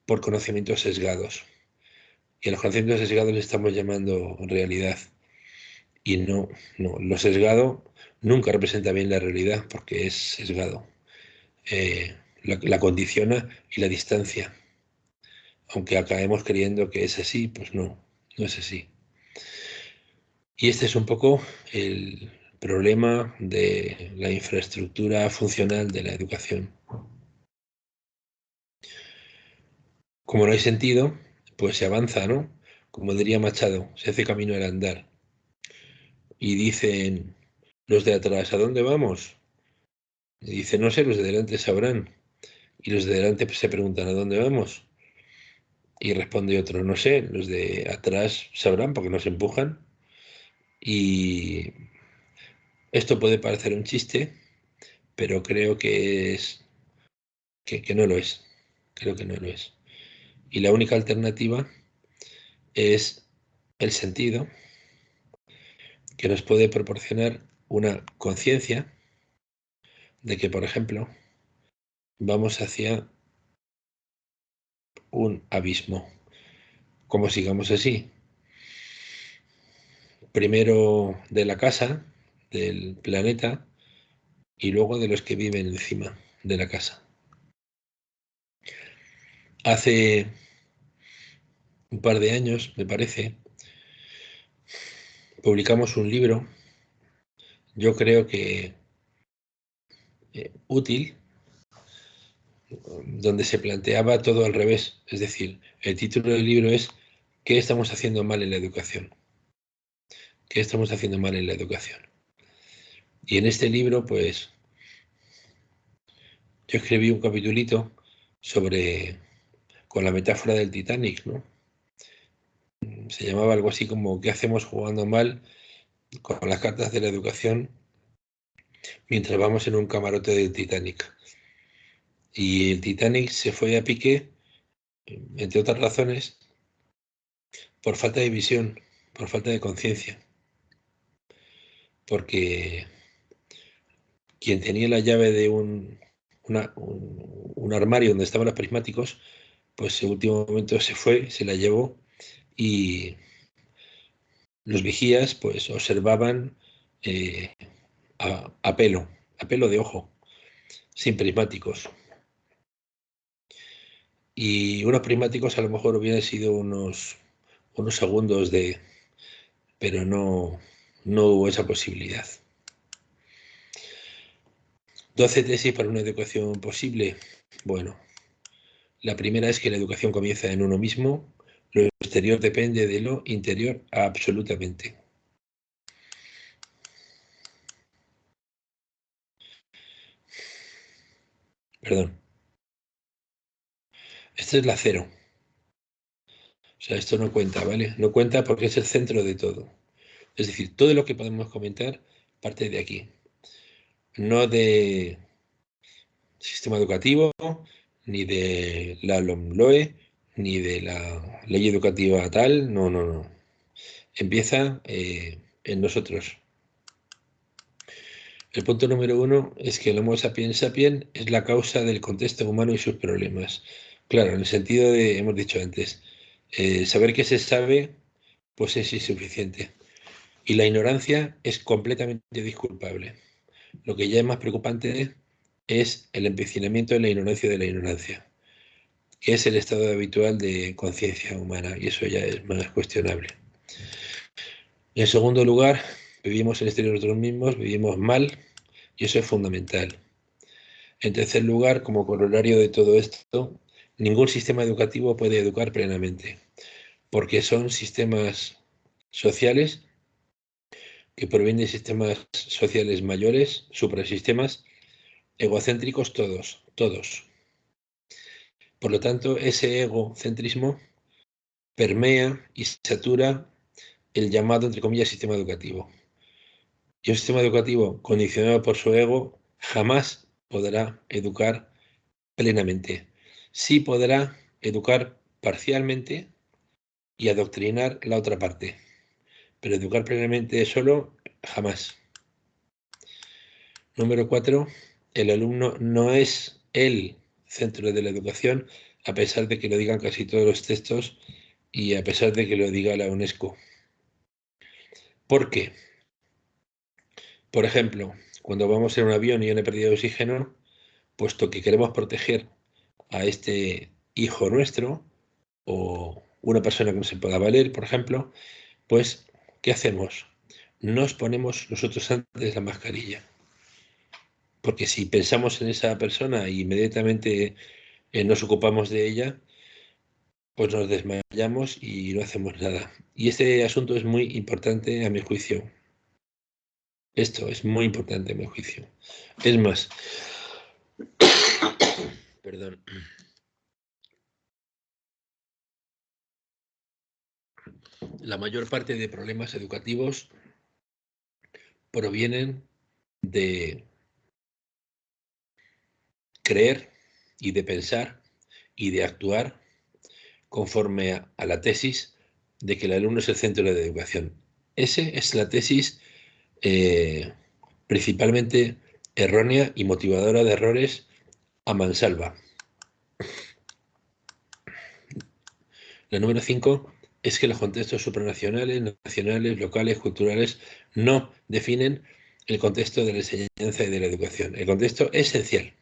por conocimientos sesgados. Y a los conocimientos sesgados le estamos llamando realidad. Y no, no, lo sesgado nunca representa bien la realidad porque es sesgado. La condiciona y la distancia. Aunque acabemos creyendo que es así, pues no, no es así. Y este es un poco el problema de la infraestructura funcional de la educación. Como no hay sentido, pues se avanza, ¿no? Como diría Machado, se hace camino al andar. Y dicen los de atrás, ¿a dónde vamos? Y dicen, no sé, los de delante sabrán. Y los de delante pues, se preguntan, ¿a dónde vamos? Y responde otro, no sé, los de atrás sabrán porque nos empujan. Y esto puede parecer un chiste, pero creo que que no lo es. Creo que no lo es. Y la única alternativa es el sentido que nos puede proporcionar una conciencia de que, por ejemplo, vamos hacia un abismo. Como sigamos así, primero de la casa, del planeta, y luego de los que viven encima de la casa. Hace un par de años, me parece, publicamos un libro, yo creo que útil, donde se planteaba todo al revés. Es decir, el título del libro es ¿qué estamos haciendo mal en la educación? ¿Qué estamos haciendo mal en la educación? Y en este libro, pues, yo escribí un capitulito sobre, con la metáfora del Titanic, ¿no? Se llamaba algo así como ¿qué hacemos jugando mal con las cartas de la educación mientras vamos en un camarote del Titanic? Y el Titanic se fue a pique, entre otras razones, por falta de visión, por falta de conciencia, porque quien tenía la llave de un armario donde estaban los prismáticos, pues en último momento se fue, se la llevó y los vigías pues observaban eh, a pelo de ojo, sin prismáticos. Y unos prismáticos a lo mejor hubieran sido unos segundos pero no hubo esa posibilidad. 12 tesis para una educación posible. Bueno, la primera es que la educación comienza en uno mismo, lo exterior depende de lo interior absolutamente. Perdón. Esta es la cero. O sea, esto no cuenta, ¿vale? No cuenta porque es el centro de todo. Es decir, todo lo que podemos comentar parte de aquí. No de sistema educativo, ni de la LOMLOE, ni de la ley educativa tal. No, no, no. Empieza en nosotros. El punto número uno es que el Homo sapiens sapiens es la causa del contexto humano y sus problemas. Claro, en el sentido de, hemos dicho antes, saber que se sabe, pues es insuficiente. Y la ignorancia es completamente disculpable. Lo que ya es más preocupante es el empecinamiento en la ignorancia de la ignorancia, que es el estado habitual de conciencia humana, y eso ya es más cuestionable. Y en segundo lugar, vivimos el exterior de nosotros mismos, vivimos mal, y eso es fundamental. En tercer lugar, como corolario de todo esto, ningún sistema educativo puede educar plenamente, porque son sistemas sociales que provienen de sistemas sociales mayores, suprasistemas, egocéntricos todos, todos. Por lo tanto, ese egocentrismo permea y satura el llamado, entre comillas, sistema educativo. Y un sistema educativo condicionado por su ego jamás podrá educar plenamente. Sí podrá educar parcialmente y adoctrinar la otra parte, pero educar plenamente solo, jamás. Número 4, el alumno no es el centro de la educación, a pesar de que lo digan casi todos los textos y a pesar de que lo diga la UNESCO. ¿Por qué? Por ejemplo, cuando vamos en un avión y hay una pérdida de oxígeno, puesto que queremos proteger a este hijo nuestro o una persona que no se pueda valer, por ejemplo, pues, ¿qué hacemos? Nos ponemos nosotros antes la mascarilla. Porque si pensamos en esa persona e inmediatamente nos ocupamos de ella, pues nos desmayamos y no hacemos nada. Y este asunto es muy importante a mi juicio. Esto es muy importante a mi juicio. Es más, perdón, la mayor parte de problemas educativos provienen de creer y de pensar y de actuar conforme a la tesis de que el alumno es el centro de la educación. Esa es la tesis eh, principalmente errónea y motivadora de errores a mansalva. La número 5 es que los contextos supranacionales, nacionales, locales, culturales no definen el contexto de la enseñanza y de la educación. El contexto esencial.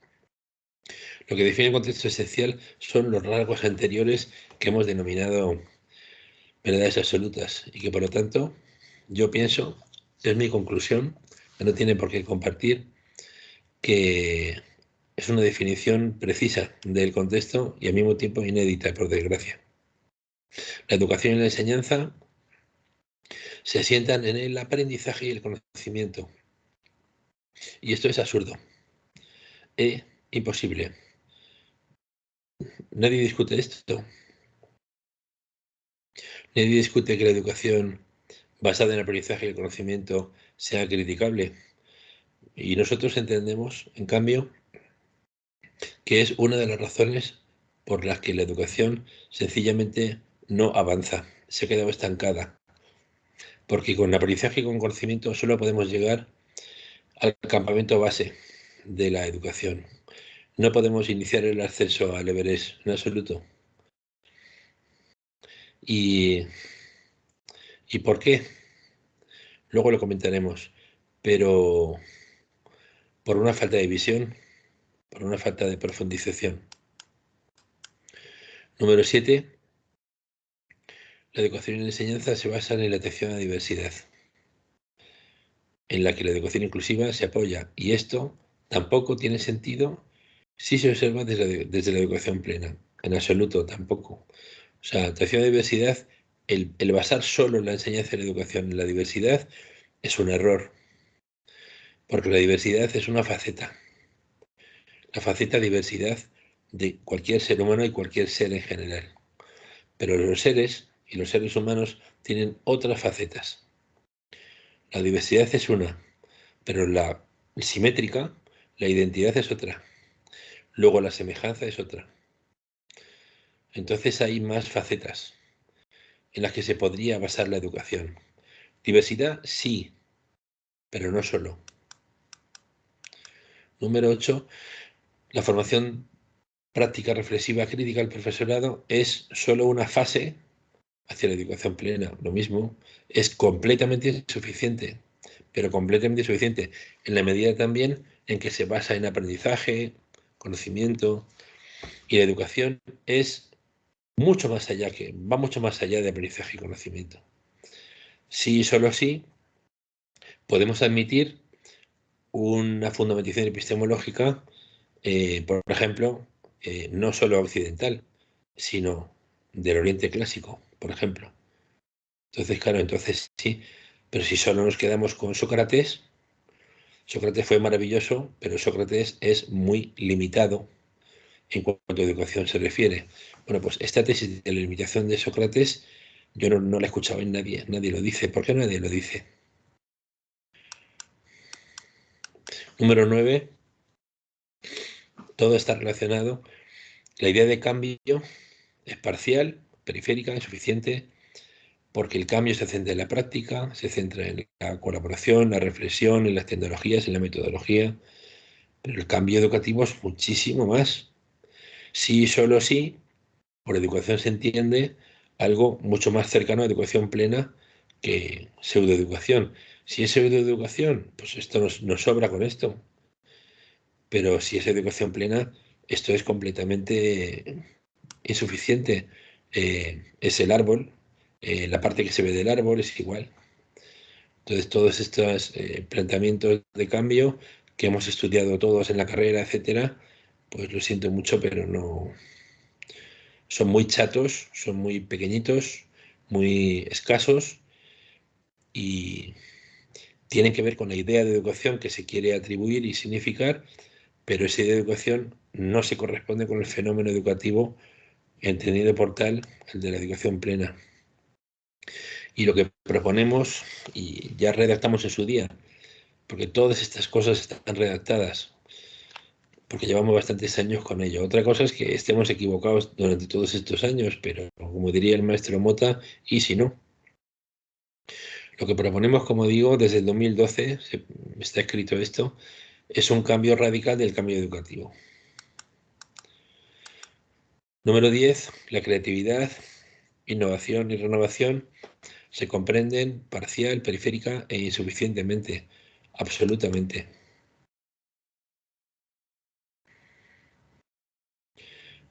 Lo que define el contexto esencial son los rasgos anteriores que hemos denominado verdades absolutas y que por lo tanto yo pienso, es mi conclusión, que no tiene por qué compartir, que es una definición precisa del contexto y al mismo tiempo inédita, por desgracia. La educación y la enseñanza se asientan en el aprendizaje y el conocimiento. Y esto es absurdo. Imposible. Nadie discute esto. Nadie discute que la educación basada en el aprendizaje y el conocimiento sea criticable. Y nosotros entendemos, en cambio, que es una de las razones por las que la educación sencillamente no avanza, se ha quedado estancada. Porque con aprendizaje y con conocimiento solo podemos llegar al campamento base de la educación. No podemos iniciar el ascenso al Everest en absoluto. ¿Y, ¿Y por qué? Luego lo comentaremos. Pero por una falta de visión, por una falta de profundización. Número 7. La educación y la enseñanza se basan en la atención a la diversidad, en la que la educación inclusiva se apoya. Y esto tampoco tiene sentido sí se observa desde la educación plena, en absoluto tampoco. O sea, atención a la diversidad, el basar solo la enseñanza de la educación en la diversidad es un error, porque la diversidad es una faceta, la faceta diversidad de cualquier ser humano y cualquier ser en general. Pero los seres y los seres humanos tienen otras facetas. La diversidad es una, pero la simétrica, la identidad es otra. Luego la semejanza es otra. Entonces hay más facetas en las que se podría basar la educación. Diversidad, sí, pero no solo. Número 8. La formación práctica reflexiva crítica del profesorado es solo una fase hacia la educación plena. Lo mismo, es completamente insuficiente, pero completamente insuficiente, en la medida también en que se basa en aprendizaje, conocimiento, y la educación es mucho más allá va mucho más allá de aprendizaje y conocimiento. Sí, solo sí, podemos admitir una fundamentación epistemológica, por ejemplo, no solo occidental, sino del Oriente clásico, por ejemplo. Entonces, claro, entonces sí, pero si solo nos quedamos con Sócrates, Sócrates fue maravilloso, pero Sócrates es muy limitado en cuanto a educación se refiere. Bueno, pues esta tesis de la limitación de Sócrates yo no la he escuchado en nadie, nadie lo dice. ¿Por qué nadie lo dice? Número 9, todo está relacionado. La idea de cambio es parcial, periférica, insuficiente, porque el cambio se centra en la práctica, se centra en la colaboración, la reflexión, en las tecnologías, en la metodología, pero el cambio educativo es muchísimo más. Sí, solo sí, por educación se entiende algo mucho más cercano a educación plena que pseudoeducación. Si es pseudoeducación, pues esto nos sobra con esto. Pero si es educación plena, esto es completamente insuficiente. Es el árbol, la parte que se ve del árbol es igual. Entonces, todos estos planteamientos de cambio que hemos estudiado todos en la carrera, etcétera, pues lo siento mucho, pero no. Son muy chatos, son muy pequeñitos, muy escasos y tienen que ver con la idea de educación que se quiere atribuir y significar, pero esa idea de educación no se corresponde con el fenómeno educativo entendido por tal, el de la educación plena. Y lo que proponemos, y ya redactamos en su día, porque todas estas cosas están redactadas, porque llevamos bastantes años con ello. Otra cosa es que estemos equivocados durante todos estos años, pero como diría el maestro Mota, ¿y si no? Lo que proponemos, como digo, desde el 2012, está escrito esto, es un cambio radical del cambio educativo. Número 10. La creatividad, innovación y renovación se comprenden parcial, periférica e insuficientemente, absolutamente.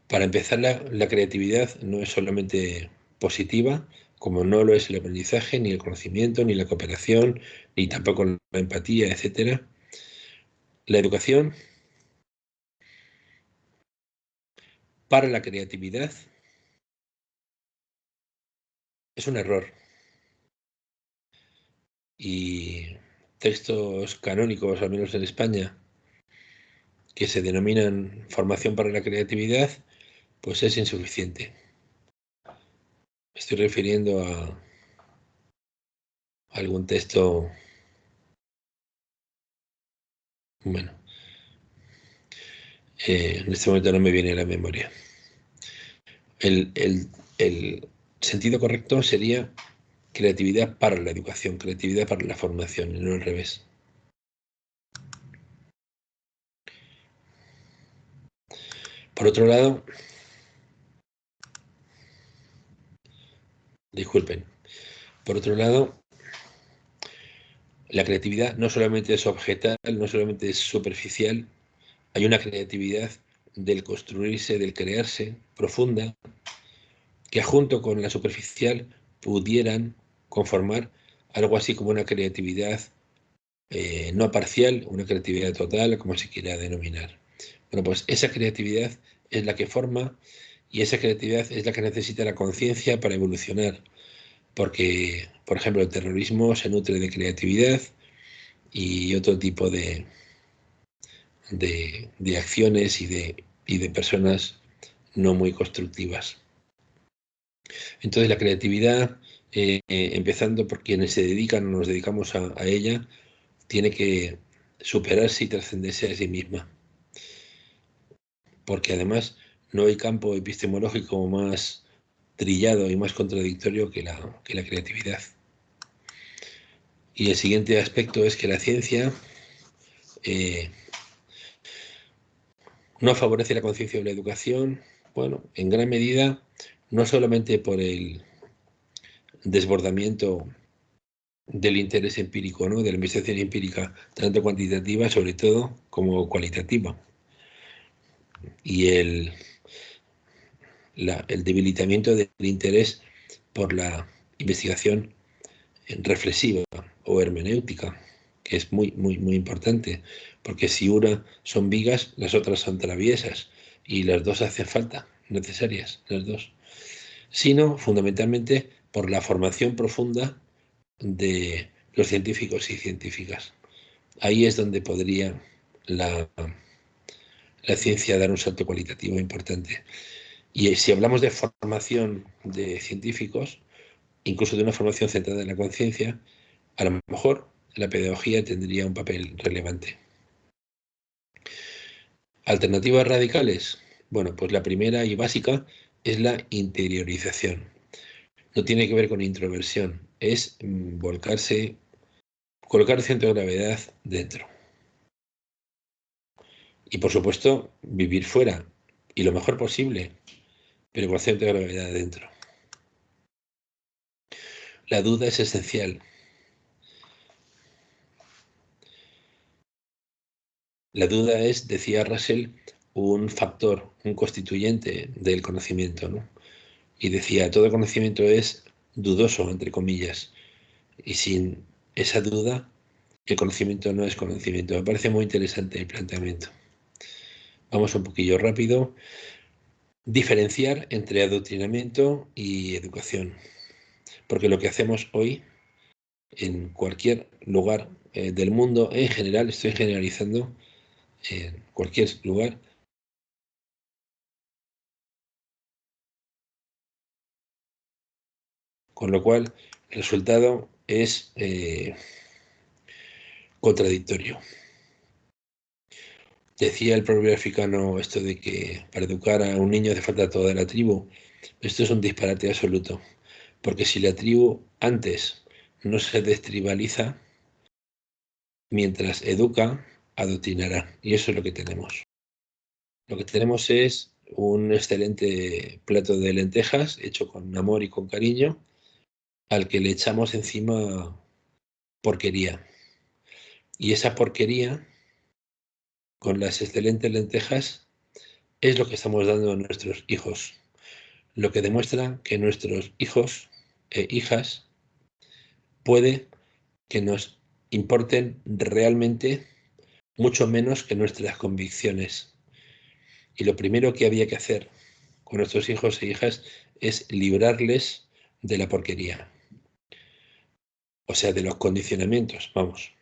Para empezar, la creatividad no es solamente positiva, como no lo es el aprendizaje, ni el conocimiento, ni la cooperación, ni tampoco la empatía, etc. La educación para la creatividad es un error. Y textos canónicos, al menos en España, que se denominan formación para la creatividad, pues es insuficiente. Me estoy refiriendo a algún texto, bueno, en este momento no me viene a la memoria. El sentido correcto sería creatividad para la educación, creatividad para la formación, y no al revés. Por otro lado, disculpen, por otro lado, la creatividad no solamente es objetal, no solamente es superficial, hay una creatividad del construirse, del crearse, profunda, que junto con la superficial pudieran conformar algo así como una creatividad no parcial, una creatividad total, como se quiera denominar. Bueno, pues esa creatividad es la que forma y esa creatividad es la que necesita la conciencia para evolucionar. Porque, por ejemplo, el terrorismo se nutre de creatividad y otro tipo de acciones y de personas no muy constructivas. Entonces la creatividad, empezando por quienes se dedican o nos dedicamos a ella, tiene que superarse y trascenderse a sí misma. Porque además no hay campo epistemológico más trillado y más contradictorio que la creatividad. Y el siguiente aspecto es que la ciencia no favorece la conciencia de la educación, bueno, en gran medida, no solamente por el desbordamiento del interés empírico, ¿no? De la investigación empírica, tanto cuantitativa, sobre todo, como cualitativa. Y el debilitamiento del interés por la investigación reflexiva o hermenéutica, que es muy, muy, muy importante, porque si una son vigas, las otras son traviesas, y las dos hacen falta, necesarias, las dos. Sino, fundamentalmente, por la formación profunda de los científicos y científicas. Ahí es donde podría la ciencia dar un salto cualitativo importante. Y si hablamos de formación de científicos, incluso de una formación centrada en la conciencia, a lo mejor la pedagogía tendría un papel relevante. Alternativas radicales. Bueno, pues la primera y básica es la interiorización. No tiene que ver con introversión, es volcarse, colocar el centro de gravedad dentro. Y por supuesto, vivir fuera y lo mejor posible, pero con el centro de gravedad dentro. La duda es esencial. La duda es, decía Russell, un factor, un constituyente del conocimiento, ¿no? Y decía, todo conocimiento es dudoso, entre comillas, y sin esa duda, el conocimiento no es conocimiento. Me parece muy interesante el planteamiento. Vamos un poquillo rápido. Diferenciar entre adoctrinamiento y educación, porque lo que hacemos hoy en cualquier lugar del mundo, en general, estoy generalizando, en cualquier lugar, con lo cual el resultado es contradictorio. Decía el proverbio africano esto de que para educar a un niño hace falta toda la tribu. Esto es un disparate absoluto, porque si la tribu antes no se destribaliza, mientras educa, adoctrinará. Y eso es lo que tenemos. Lo que tenemos es un excelente plato de lentejas hecho con amor y con cariño, al que le echamos encima porquería. Y esa porquería, con las excelentes lentejas, es lo que estamos dando a nuestros hijos. Lo que demuestra que nuestros hijos e hijas puede que nos importen realmente mucho menos que nuestras convicciones. Y lo primero que había que hacer con nuestros hijos e hijas es librarles de la porquería, o sea, de los condicionamientos, vamos.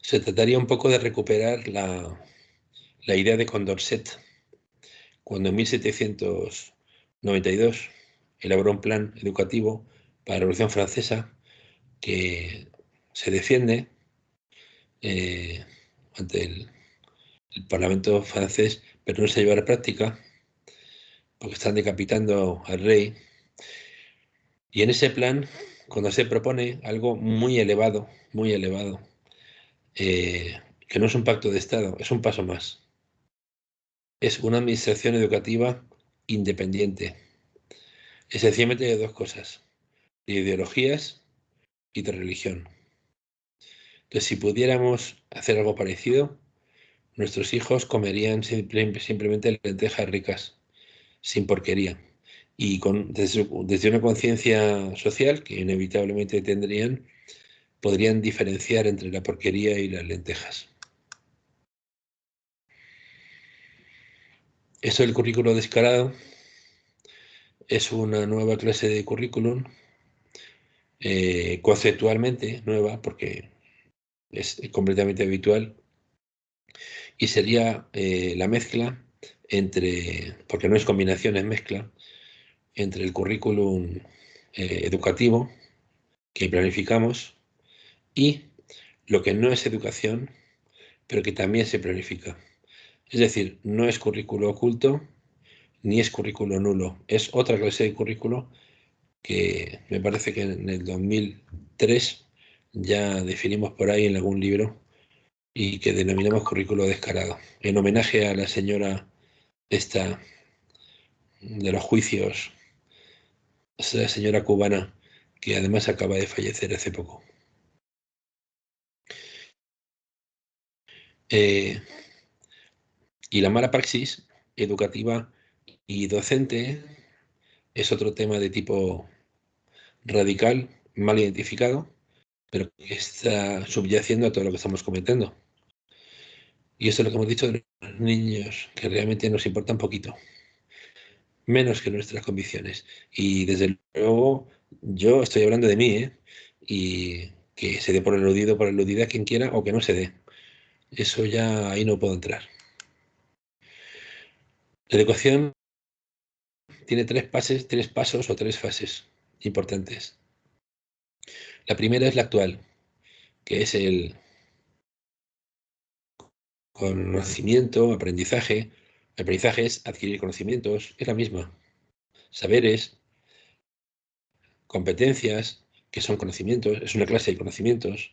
Se trataría un poco de recuperar la idea de Condorcet, cuando en 1792 elaboró un plan educativo para la Revolución Francesa que se defiende eh, ante el Parlamento francés, pero no se lleva a la práctica porque están decapitando al rey. Y en ese plan, cuando se propone algo muy elevado, que no es un pacto de Estado, es un paso más. Es una administración educativa independiente, esencialmente de dos cosas, de ideologías y de religión. Entonces, si pudiéramos hacer algo parecido, nuestros hijos comerían simplemente lentejas ricas, sin porquería, y desde una conciencia social que inevitablemente tendrían, podrían diferenciar entre la porquería y las lentejas. Esto del currículo descarado es una nueva clase de currículum, conceptualmente nueva, porque es completamente habitual, y sería la mezcla entre, porque no es combinación, es mezcla, entre el currículum educativo que planificamos y lo que no es educación, pero que también se planifica. Es decir, no es currículo oculto, ni es currículo nulo, es otra clase de currículo que me parece que en el 2003 ya definimos por ahí en algún libro y que denominamos currículo descarado, en homenaje a la señora esta de los juicios, esa señora cubana que además acaba de fallecer hace poco. Eh, y la mala praxis educativa y docente es otro tema de tipo radical, mal identificado, pero que está subyaciendo a todo lo que estamos comentando. Y eso es lo que hemos dicho de los niños, que realmente nos importa un poquito, menos que nuestras convicciones. Y desde luego, yo estoy hablando de mí, ¿eh? Y que se dé por eludido, por eludida quien quiera, o que no se dé. Eso ya ahí no puedo entrar. La educación tiene tres pasos o tres fases importantes. La primera es la actual, que es el conocimiento, aprendizaje. El aprendizaje es adquirir conocimientos, es la misma. Saberes, competencias, que son conocimientos, es una clase de conocimientos.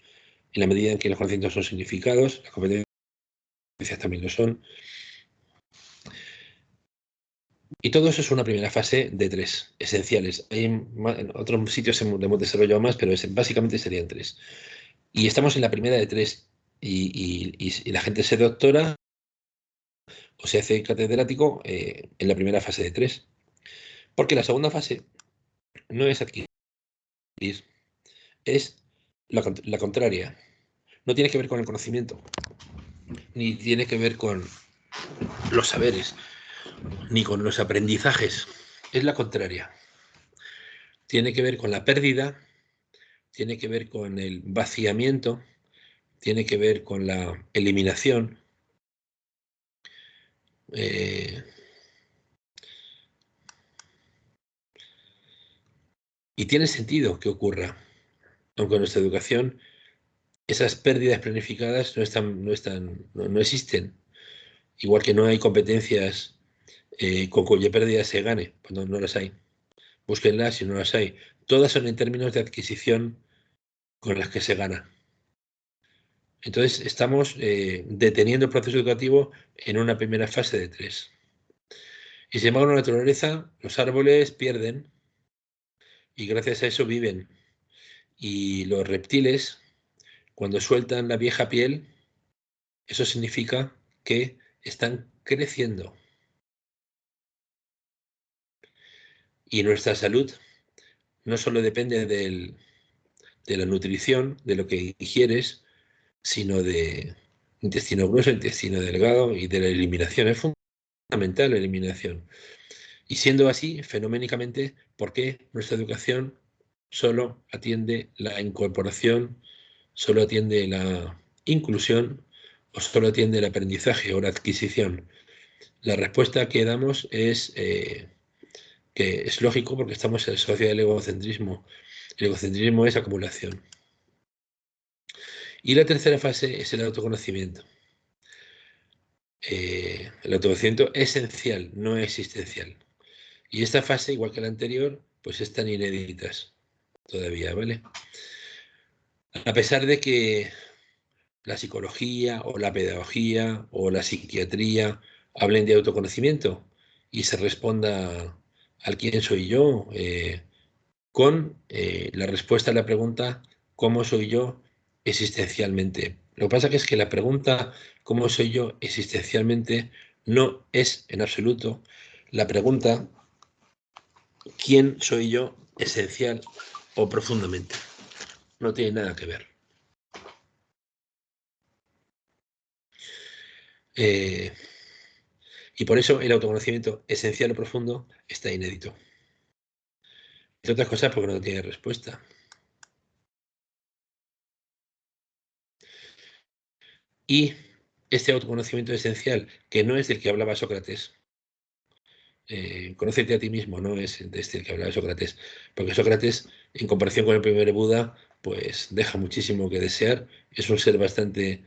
En la medida en que los conocimientos son significados, las competencias también lo son. Y todo eso es una primera fase de tres, esenciales. En otros sitios hemos desarrollado más, pero básicamente serían tres. Y estamos en la primera de tres. Y la gente se doctora o se hace catedrático en la primera fase de tres. Porque la segunda fase no es adquirir, es la contraria. No tiene que ver con el conocimiento, ni tiene que ver con los saberes, ni con los aprendizajes. Es la contraria. Tiene que ver con la pérdida, tiene que ver con el vaciamiento, tiene que ver con la eliminación. eh, y tiene sentido que ocurra, aunque en nuestra educación esas pérdidas planificadas no existen. Igual que no hay competencias con cuya pérdida se gane, pues no las hay. Búsquenlas si no las hay. Todas son en términos de adquisición con las que se gana. Entonces, estamos deteniendo el proceso educativo en una primera fase de tres. Y sin embargo, en la naturaleza, los árboles pierden y gracias a eso viven. Y los reptiles, cuando sueltan la vieja piel, eso significa que están creciendo. Y nuestra salud no solo depende de la nutrición, de lo que ingieres, sino de intestino grueso, intestino delgado y de la eliminación. Es fundamental la eliminación. Y siendo así, fenoménicamente, ¿por qué nuestra educación solo atiende la incorporación, solo atiende la inclusión o solo atiende el aprendizaje o la adquisición? La respuesta que damos es que es lógico porque estamos en la sociedad del egocentrismo. El egocentrismo es acumulación. Y la tercera fase es el autoconocimiento. El autoconocimiento esencial, no existencial. Y esta fase, igual que la anterior, pues están inéditas todavía, ¿vale? A pesar de que la psicología o la pedagogía o la psiquiatría hablen de autoconocimiento y se responda al quién soy yo con la respuesta a la pregunta ¿cómo soy yo existencialmente? Lo que pasa que es que la pregunta ¿cómo soy yo existencialmente? No es en absoluto la pregunta ¿quién soy yo esencial o profundamente? No tiene nada que ver. Eh, Y por eso el autoconocimiento esencial o profundo está inédito. Entre otras cosas porque no tiene respuesta. Y este autoconocimiento esencial, que no es del que hablaba Sócrates, conócete a ti mismo, no es de este el que hablaba Sócrates, porque Sócrates, en comparación con el primer Buda, pues deja muchísimo que desear, es un ser bastante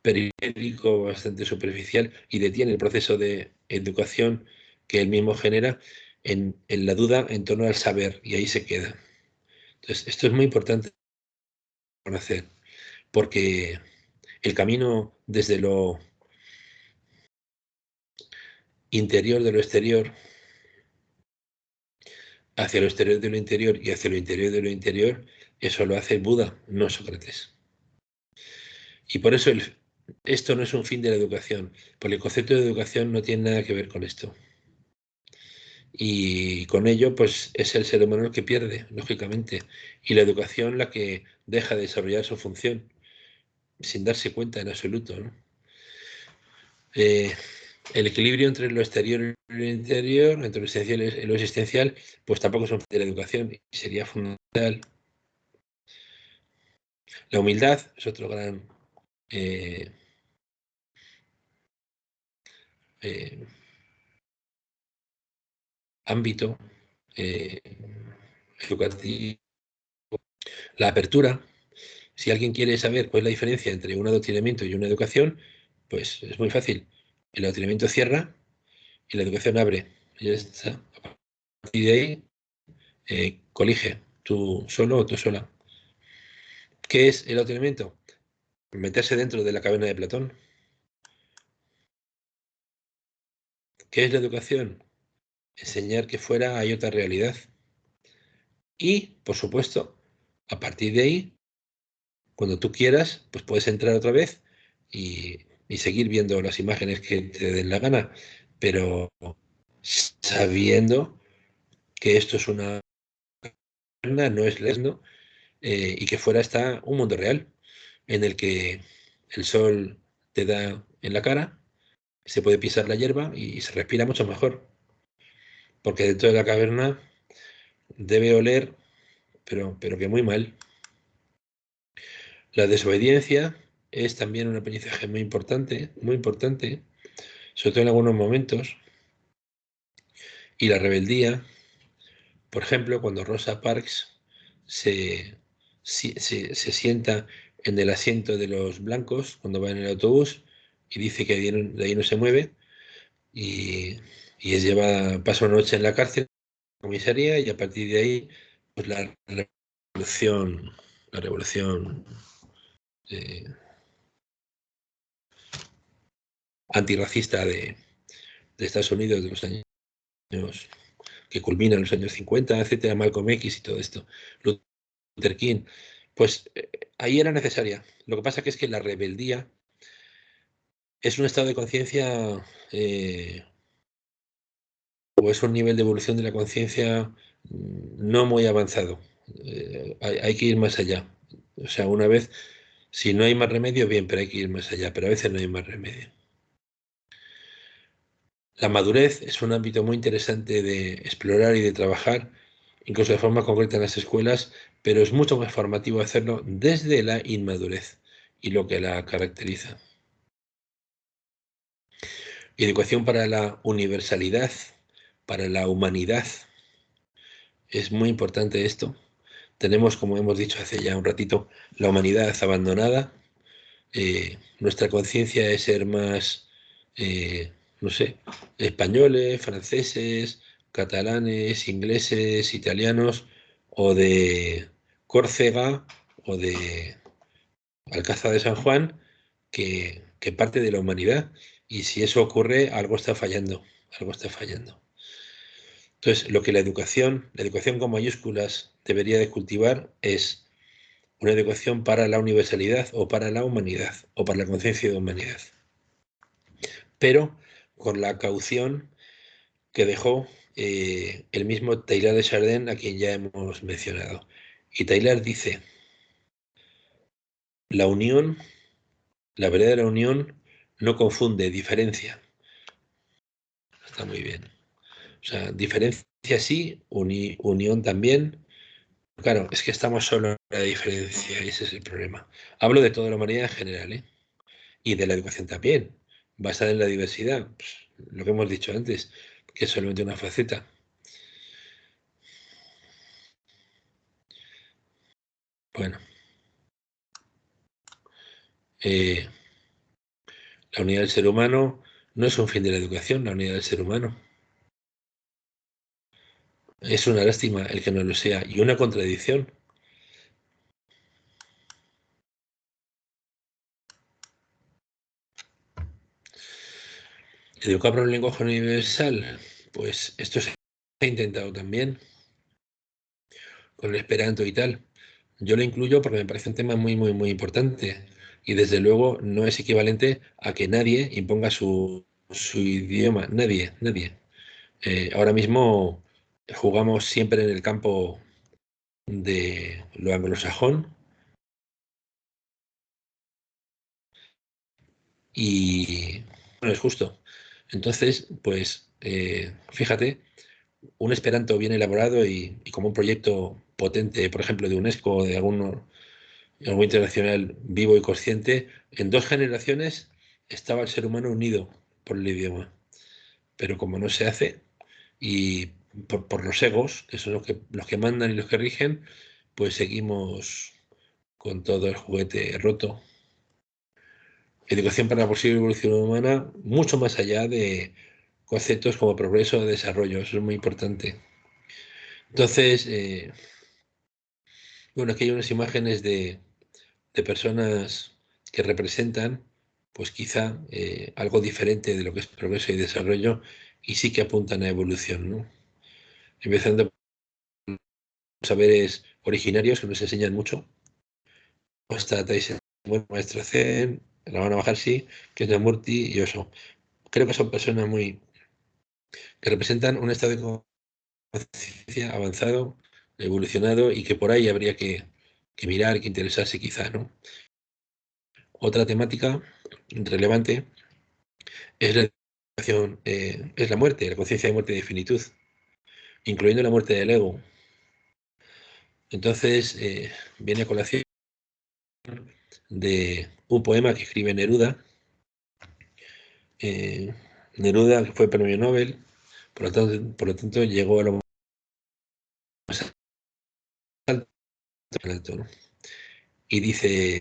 periférico, bastante superficial y detiene el proceso de educación que él mismo genera en la duda en torno al saber y ahí se queda. Entonces, esto es muy importante conocer, porque el camino desde lo interior de lo exterior hacia lo exterior de lo interior y hacia lo interior de lo interior, eso lo hace Buda, no Sócrates. Y por eso esto no es un fin de la educación, porque el concepto de educación no tiene nada que ver con esto. Y con ello, pues es el ser humano el que pierde, lógicamente, y la educación la que deja de desarrollar su función, sin darse cuenta en absoluto, ¿no? El equilibrio entre lo exterior y lo interior, entre lo esencial y lo existencial, pues tampoco es un fin de la educación, y sería fundamental. La humildad es otro gran eh, eh, ámbito educativo. La apertura, si alguien quiere saber cuál es la diferencia entre un adoctrinamiento y una educación, pues es muy fácil. El adoctrinamiento cierra y la educación abre. Y ya está. A partir de ahí, colige, tú solo o tú sola. ¿Qué es el adoctrinamiento? Meterse dentro de la caverna de Platón. ¿Qué es la educación? Enseñar que fuera hay otra realidad. Y, por supuesto, a partir de ahí, cuando tú quieras, pues puedes entrar otra vez y seguir viendo las imágenes que te den la gana, pero sabiendo que esto es una no es lesno, y que fuera está un mundo real en el que el sol te da en la cara, se puede pisar la hierba y se respira mucho mejor, porque dentro de la caverna debe oler, pero que muy mal. La desobediencia es también un aprendizaje muy importante, sobre todo en algunos momentos, y la rebeldía, por ejemplo, cuando Rosa Parks se, se sienta en el asiento de los blancos cuando va en el autobús y dice que de ahí no se mueve y, pasa una noche en la cárcel, en la comisaría, y a partir de ahí, pues la revolución eh, antirracista de Estados Unidos de los años que culmina en los años 50, etcétera, Malcolm X y todo esto, Luther King, pues ahí era necesaria. Lo que pasa que es que la rebeldía es un estado de conciencia o es un nivel de evolución de la conciencia no muy avanzado. Hay que ir más allá. O sea, una vez, si no hay más remedio, bien, pero hay que ir más allá, pero a veces no hay más remedio. La madurez es un ámbito muy interesante de explorar y de trabajar, incluso de forma concreta en las escuelas, pero es mucho más formativo hacerlo desde la inmadurez y lo que la caracteriza. Y educación para la universalidad, para la humanidad. Es muy importante esto. Tenemos, como hemos dicho hace ya un ratito, la humanidad abandonada. Nuestra conciencia es ser más, no sé, españoles, franceses, catalanes, ingleses, italianos, o de Córcega, o de Alcázar de San Juan, que parte de la humanidad. Y si eso ocurre, algo está fallando, algo está fallando. Entonces, lo que la educación con mayúsculas, debería de cultivar es una educación para la universalidad o para la humanidad o para la conciencia de humanidad, pero con la caución que dejó el mismo Taylor de Chardin, a quien ya hemos mencionado. Y Taylor dice, la unión, la verdadera unión, no confunde diferencia, Está muy bien. O sea, diferencia sí, unión también. Claro, es que estamos solo en la diferencia y ese es el problema. Hablo de toda la humanidad en general, ¿eh? Y de la educación también, basada en la diversidad. Pues, lo que hemos dicho antes, que es solamente una faceta. Bueno, eh, la unidad del ser humano no es un fin de la educación, la unidad del ser humano. Es una lástima el que no lo sea y una contradicción. Educar para un lenguaje universal, pues esto se ha intentado también con el Esperanto y tal. Yo lo incluyo porque me parece un tema muy, muy, muy importante y desde luego no es equivalente a que nadie imponga su idioma. Nadie, nadie. Ahora mismo jugamos siempre en el campo de lo anglosajón y no es justo. Entonces, pues fíjate, un Esperanto bien elaborado y como un proyecto potente, por ejemplo, de UNESCO o de algo internacional vivo y consciente, en 2 generaciones estaba el ser humano unido por el idioma. Pero como no se hace, y por los egos, que son los que mandan y los que rigen, pues seguimos con todo el juguete roto. Educación para la posible evolución humana, mucho más allá de conceptos como progreso o desarrollo, eso es muy importante. Entonces, bueno, aquí hay unas imágenes de personas que representan, pues quizá algo diferente de lo que es progreso y desarrollo, y sí que apuntan a evolución, ¿no? Empezando por saberes originarios que nos enseñan mucho, hasta Tyson, bueno, Maestro Zen, Ramana Maharshi, Krishnamurti y Osho. Creo que son personas que representan un estado de conciencia avanzado, evolucionado y que por ahí habría que mirar, que interesarse quizá, ¿no? Otra temática relevante es la educación, es la muerte, la conciencia de muerte y de finitud, incluyendo la muerte del ego. Entonces, viene a colación de un poema que escribe Neruda. Eh, Neruda, que fue premio Nobel, por lo tanto llegó a lo más alto, ¿no? Y dice,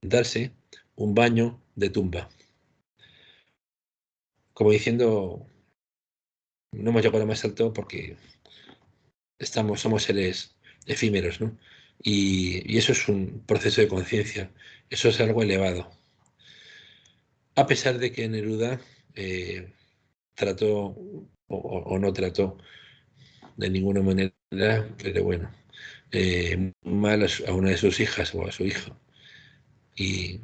darse un baño de tumba, como diciendo, no hemos llegado a lo más alto porque somos seres efímeros, ¿no? Y eso es un proceso de conciencia, eso es algo elevado. A pesar de que Neruda trató o no trató de ninguna manera, pero bueno, mal a una de sus hijas o a su hijo. Y,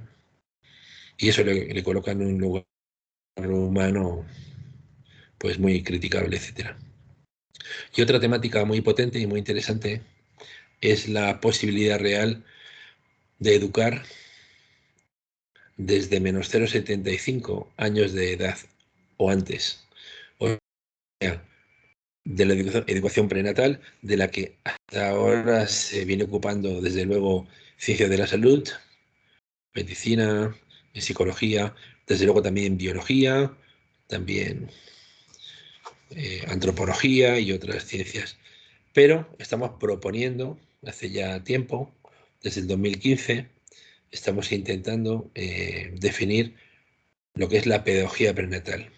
y eso le coloca en un lugar humano pues muy criticable, etcétera. Y otra temática muy potente y muy interesante es la posibilidad real de educar desde -0,75 años de edad o antes. O sea, de la educación prenatal, de la que hasta ahora se viene ocupando, desde luego, ciencia de la salud, medicina, psicología, desde luego también biología, también antropología y otras ciencias. Pero estamos proponiendo, hace ya tiempo, desde el 2015, estamos intentando definir lo que es la pedagogía prenatal.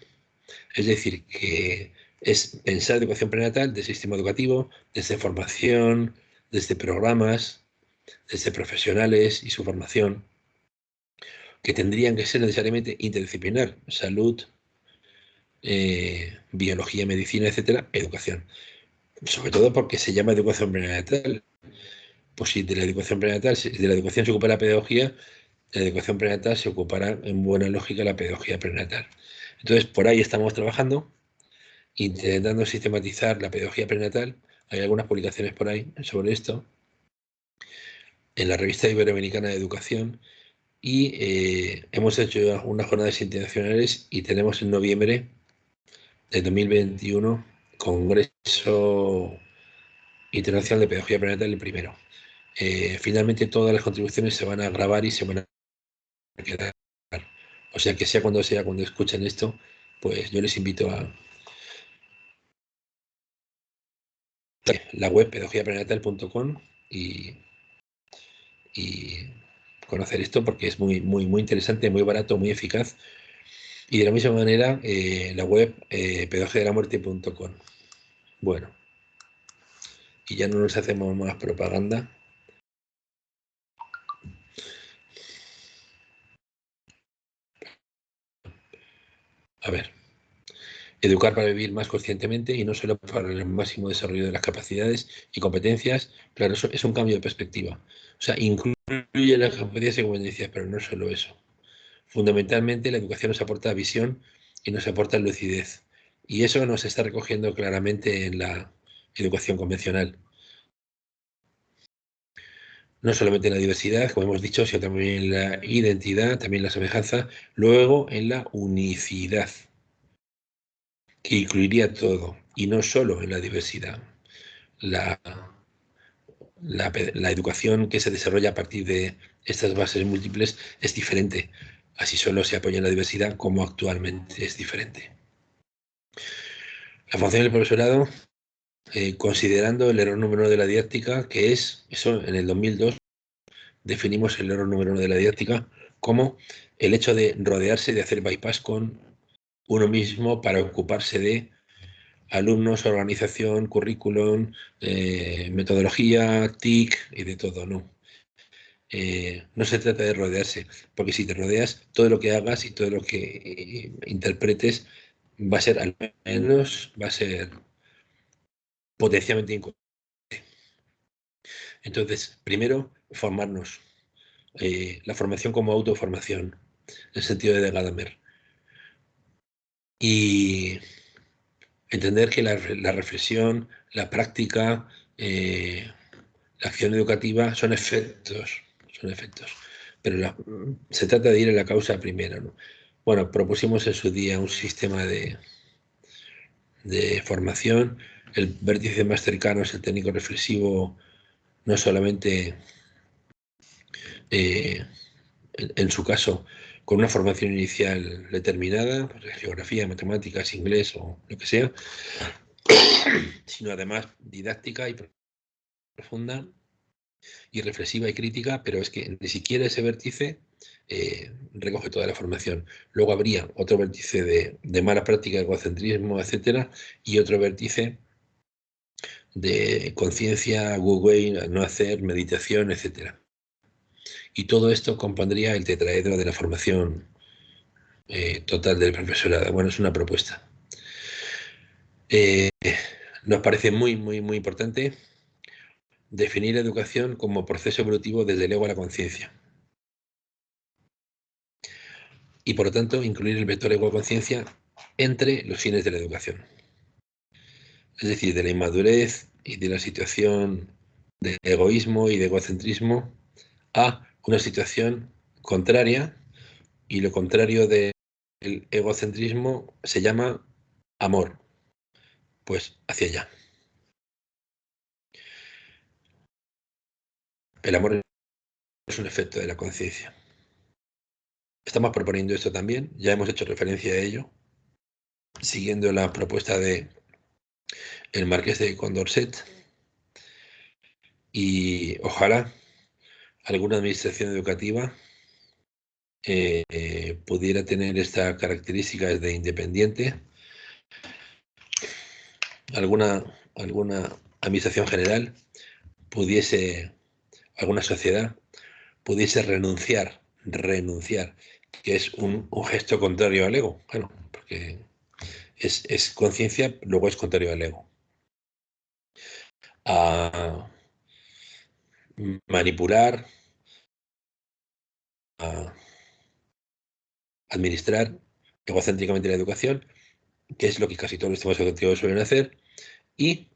Es decir, que es pensar educación prenatal del sistema educativo, desde formación, desde programas, desde profesionales y su formación, que tendrían que ser necesariamente interdisciplinar, salud, biología, medicina, etcétera, educación. Sobre todo porque se llama educación prenatal. Pues si de la educación prenatal, si de la educación se ocupa la pedagogía, de la educación prenatal se ocupará en buena lógica la pedagogía prenatal. Entonces, por ahí estamos trabajando, intentando sistematizar la pedagogía prenatal Hay algunas publicaciones por ahí sobre esto en la revista Iberoamericana de Educación y hemos hecho unas jornadas internacionales y tenemos en noviembre de 2021 Congreso Internacional de Pedagogía Prenatal el primero. Finalmente todas las contribuciones se van a grabar y se van a quedar. O sea que sea cuando escuchen esto, pues yo les invito a la web pedagogiaprenatal.com y conocer esto porque es muy interesante, muy barato, muy eficaz. Y de la misma manera, la web pedagogiadelamuerte.com. Bueno, y ya no nos hacemos más propaganda. A ver, educar para vivir más conscientemente y no solo para el máximo desarrollo de las capacidades y competencias. Claro, eso es un cambio de perspectiva. O sea, incluye las capacidades y competencias, pero no solo eso. Fundamentalmente, la educación nos aporta visión y nos aporta lucidez. Y eso nos está recogiendo claramente en la educación convencional. No solamente en la diversidad, como hemos dicho, sino también en la identidad, también en la semejanza, luego en la unicidad, que incluiría todo, y no solo en la diversidad. La, la educación que se desarrolla a partir de estas bases múltiples es diferente. Así solo se apoya en la diversidad como actualmente es diferente. La función del profesorado, considerando el error número uno de la didáctica, que es, eso en el 2002, definimos el error número uno de la didáctica como el hecho de rodearse, de hacer bypass con uno mismo para ocuparse de alumnos, organización, currículum, metodología, TIC y de todo, ¿no? No se trata de rodearse, porque si te rodeas, todo lo que hagas y todo lo que interpretes va a ser, al menos, va a ser potencialmente incorrecto. Entonces, primero, formarnos. La formación como autoformación, en el sentido de Gadamer. Y entender que la reflexión, la práctica, la acción educativa son efectos, pero se trata de ir a la causa primero, ¿no? Bueno, propusimos en su día un sistema de formación. El vértice más cercano es el técnico reflexivo, no solamente en su caso con una formación inicial determinada, pues, geografía, matemáticas, inglés o lo que sea, sino además didáctica y profunda y reflexiva y crítica, pero es que ni siquiera ese vértice recoge toda la formación. Luego habría otro vértice de mala práctica, egocentrismo, etcétera, y otro vértice de conciencia, Google, no hacer, meditación, etcétera. Y todo esto compondría el tetraedro de la formación total del profesorado. Bueno, es una propuesta. Nos parece muy importante definir la educación como proceso evolutivo desde el ego a la conciencia. Y por lo tanto, incluir el vector ego-conciencia entre los fines de la educación. Es decir, de la inmadurez y de la situación de egoísmo y de egocentrismo a una situación contraria, y lo contrario del egocentrismo se llama amor. Pues hacia allá. El amor es un efecto de la conciencia. Estamos proponiendo esto también, ya hemos hecho referencia a ello, siguiendo la propuesta de el Marqués de Condorcet, y ojalá alguna administración educativa pudiera tener estas características de independiente, alguna administración general pudiese, alguna sociedad pudiese renunciar, que es un gesto contrario al ego, claro, porque es conciencia, luego es contrario al ego. A manipular, a administrar egocéntricamente la educación, que es lo que casi todos los sistemas educativos suelen hacer, y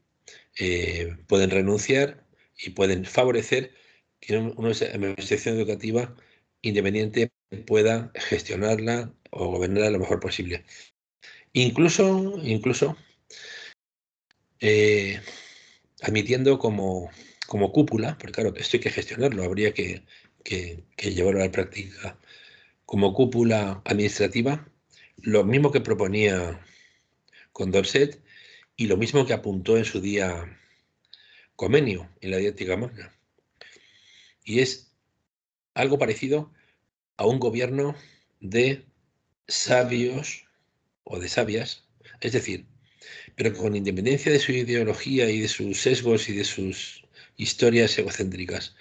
pueden renunciar y pueden favorecer que una administración educativa independiente pueda gestionarla o gobernarla lo mejor posible. Incluso admitiendo como cúpula, porque claro, esto hay que gestionarlo, habría que llevarlo a la práctica, como cúpula administrativa, lo mismo que proponía Condorcet y lo mismo que apuntó en su día Comenio en la Dialéctica Magna. Y es algo parecido a un gobierno de sabios o de sabias, es decir, pero con independencia de su ideología y de sus sesgos y de sus historias egocéntricas.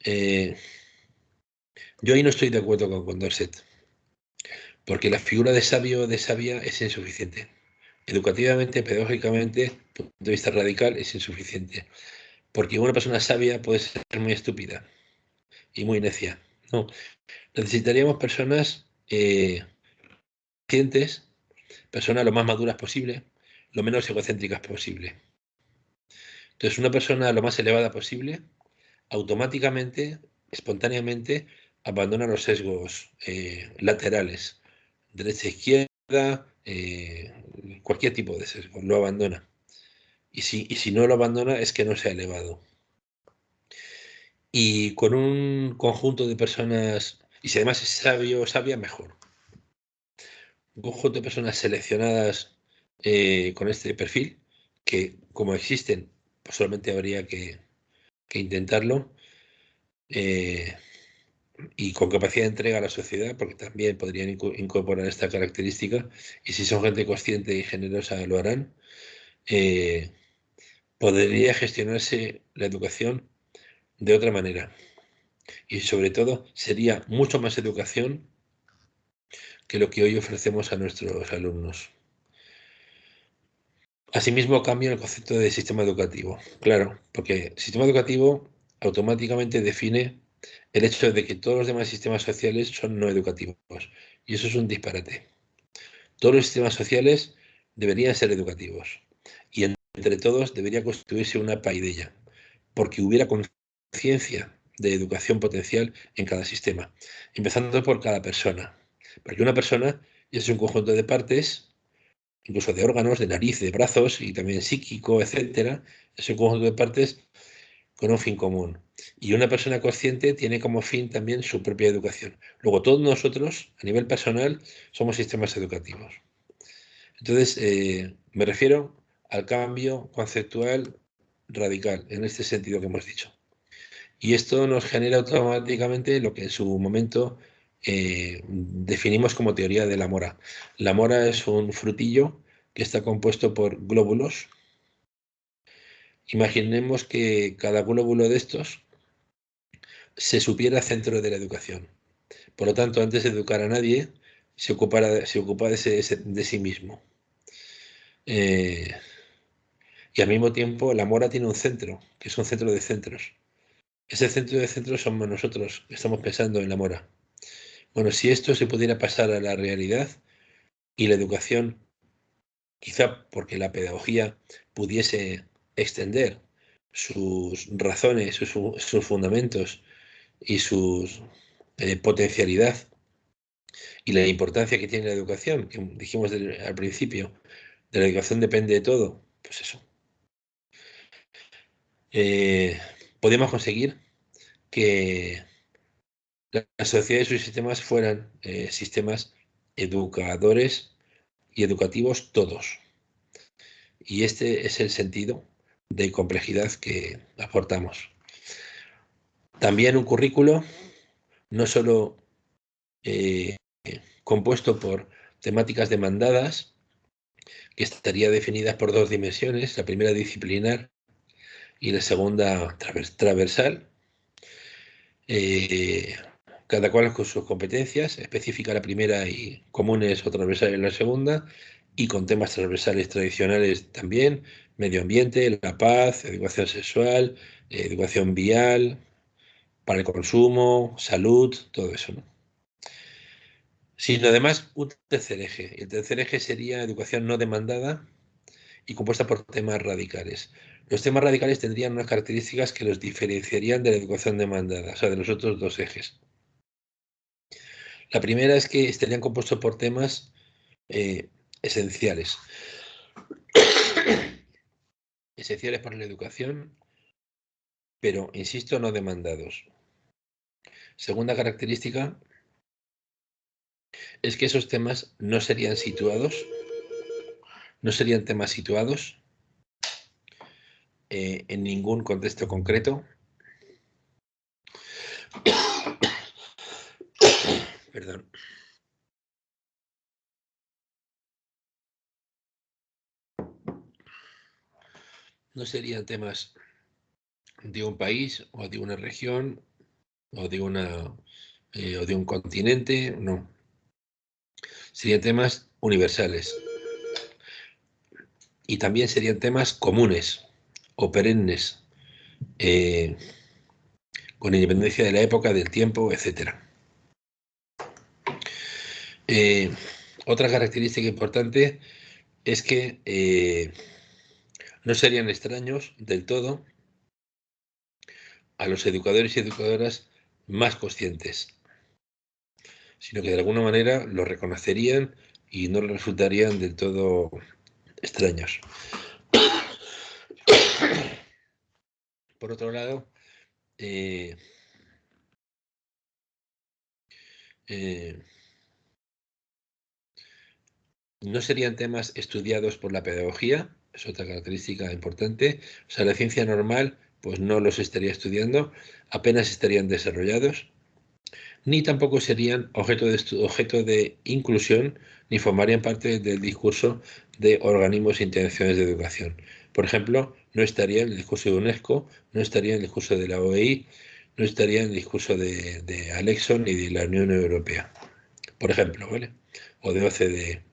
Yo ahí no estoy de acuerdo con Condorcet, porque la figura de sabio o de sabia es insuficiente. Educativamente, pedagógicamente, desde el punto de vista radical, es insuficiente. Porque una persona sabia puede ser muy estúpida y muy necia. No, necesitaríamos personas conscientes, personas lo más maduras posible, lo menos egocéntricas posible. Entonces, una persona lo más elevada posible, automáticamente, espontáneamente, abandona los sesgos laterales, derecha, izquierda, cualquier tipo de sesgo, lo abandona. Y si no lo abandona es que no se ha elevado. Y con un conjunto de personas, y si además es sabio o sabia, mejor. Un conjunto de personas seleccionadas con este perfil, que como existen, pues solamente habría que intentarlo, y con capacidad de entrega a la sociedad, porque también podrían incorporar esta característica, y si son gente consciente y generosa lo harán, podría gestionarse la educación de otra manera. Y sobre todo sería mucho más educación que lo que hoy ofrecemos a nuestros alumnos. Asimismo, cambia el concepto de sistema educativo. Claro, porque el sistema educativo automáticamente define el hecho de que todos los demás sistemas sociales son no educativos. Y eso es un disparate. Todos los sistemas sociales deberían ser educativos. Y entre todos debería constituirse una paideia, porque hubiera conciencia de educación potencial en cada sistema, empezando por cada persona. Porque una persona es un conjunto de partes, incluso de órganos, de nariz, de brazos y también psíquico, etcétera. Es un conjunto de partes con un fin común. Y una persona consciente tiene como fin también su propia educación. Luego, todos nosotros, a nivel personal, somos sistemas educativos. Entonces, me refiero al cambio conceptual radical, en este sentido que hemos dicho. Y esto nos genera automáticamente lo que en su momento definimos como teoría de la mora. La mora es un frutillo que está compuesto por glóbulos. Imaginemos que cada glóbulo de estos se supiera centro de la educación. Por lo tanto, antes de educar a nadie, se ocupa de sí mismo. Y al mismo tiempo, la mora tiene un centro, que es un centro de centros. Ese centro de centros somos nosotros, que estamos pensando en la mora. Bueno, si esto se pudiera pasar a la realidad y la educación, quizá porque la pedagogía pudiese extender sus razones, sus fundamentos y su potencialidad y la importancia que tiene la educación, que dijimos al principio, de la educación depende de todo, pues eso. Podemos conseguir que las sociedades y sus sistemas fueran sistemas educadores y educativos todos. Y este es el sentido de complejidad que aportamos. También un currículo no solo compuesto por temáticas demandadas, que estaría definida por dos dimensiones, la primera disciplinar y la segunda transversal, cada cual con sus competencias, específica la primera y comunes o transversales la segunda, y con temas transversales tradicionales también, medio ambiente, la paz, educación sexual, educación vial, para el consumo, salud, todo eso, ¿no? Sino además un tercer eje. El tercer eje sería educación no demandada y compuesta por temas radicales. Los temas radicales tendrían unas características que los diferenciarían de la educación demandada, o sea, de los otros dos ejes. La primera es que estarían compuestos por temas esenciales. Esenciales para la educación, pero, insisto, no demandados. Segunda característica es que esos temas no serían temas situados en ningún contexto concreto. Perdón. No serían temas de un país o de una región o de un continente, no. Serían temas universales. Y también serían temas comunes o perennes, con independencia de la época, del tiempo, etc. Otra característica importante es que no serían extraños del todo a los educadores y educadoras más conscientes, sino que de alguna manera los reconocerían y no les resultarían del todo extraños. Por otro lado, no serían temas estudiados por la pedagogía, es otra característica importante. O sea, la ciencia normal pues no los estaría estudiando, apenas estarían desarrollados, ni tampoco serían objeto de inclusión, ni formarían parte del discurso de organismos e intenciones de educación. Por ejemplo, no estaría en el discurso de UNESCO, no estaría en el discurso de la OEI, no estaría en el discurso de Alexo ni de la Unión Europea, por ejemplo, ¿vale? O de OCDE.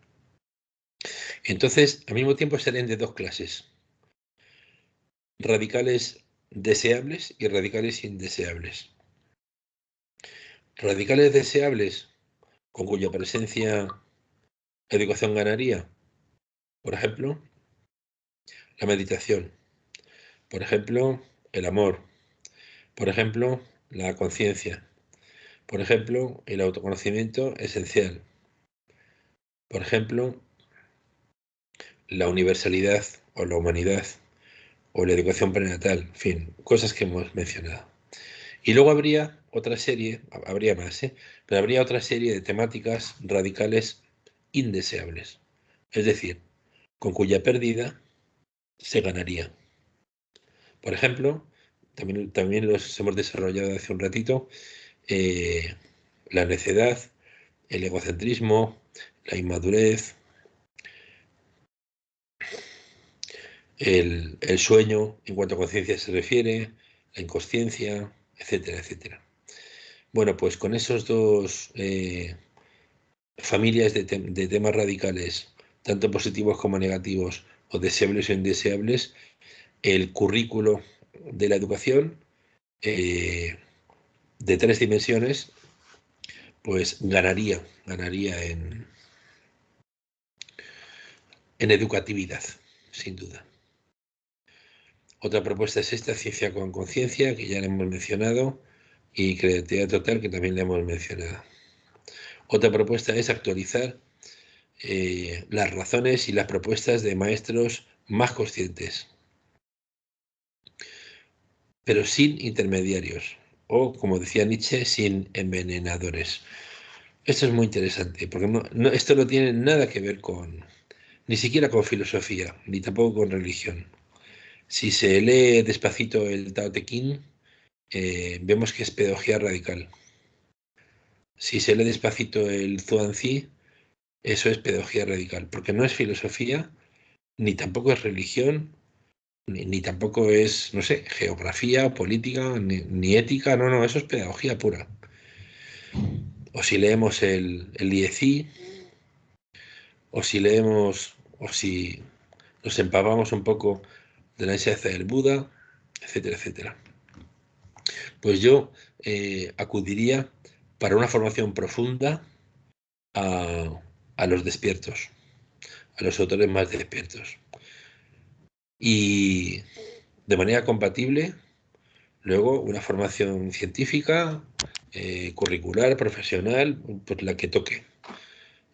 Entonces, al mismo tiempo serían de dos clases: radicales deseables y radicales indeseables. Radicales deseables, con cuya presencia la educación ganaría, por ejemplo, la meditación, por ejemplo, el amor, por ejemplo, la conciencia, por ejemplo, el autoconocimiento esencial, por ejemplo, la universalidad o la humanidad o la educación prenatal, en fin, cosas que hemos mencionado. Y luego habría otra serie, habría más, pero habría otra serie de temáticas radicales indeseables, es decir, con cuya pérdida se ganaría. Por ejemplo, también los hemos desarrollado hace un ratito, la necedad, el egocentrismo, la inmadurez, el sueño en cuanto a conciencia se refiere, la inconsciencia, etcétera, etcétera. Bueno, pues con esos dos familias de temas radicales, tanto positivos como negativos, o deseables o indeseables, el currículo de la educación de 3 dimensiones, pues ganaría en educatividad, sin duda. Otra propuesta es esta, ciencia con conciencia, que ya la hemos mencionado, y creatividad total, que también la hemos mencionado. Otra propuesta es actualizar las razones y las propuestas de maestros más conscientes, pero sin intermediarios, o, como decía Nietzsche, sin envenenadores. Esto es muy interesante, porque esto no tiene nada que ver ni siquiera con filosofía, ni tampoco con religión. Si se lee despacito el Tao Te Ching, vemos que es pedagogía radical. Si se lee despacito el Zhuangzi, eso es pedagogía radical, porque no es filosofía, ni tampoco es religión, ni tampoco es, no sé, geografía, política, ni ética, no, eso es pedagogía pura. O si leemos el Liezi, o si nos empapamos un poco de la enseñanza del Buda, etcétera, etcétera. Pues yo acudiría para una formación profunda a los despiertos, a los autores más despiertos. y de manera compatible luego una formación científica, curricular, profesional, pues la que toque.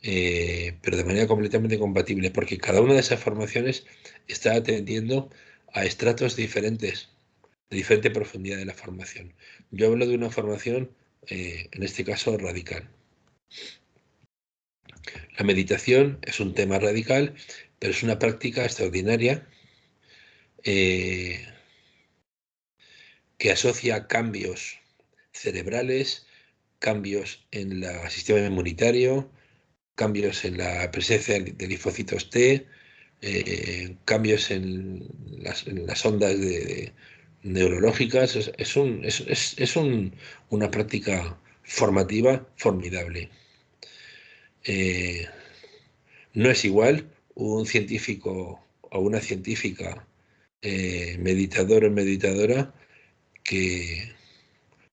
Pero de manera completamente compatible, porque cada una de esas formaciones está atendiendo a estratos diferentes, de diferente profundidad de la formación. Yo hablo de una formación, en este caso, radical. La meditación es un tema radical, pero es una práctica extraordinaria que asocia cambios cerebrales, cambios en el sistema inmunitario, cambios en la presencia de linfocitos T, cambios en las ondas neurológicas. Una práctica formativa formidable. No es igual un científico o una científica meditador o meditadora que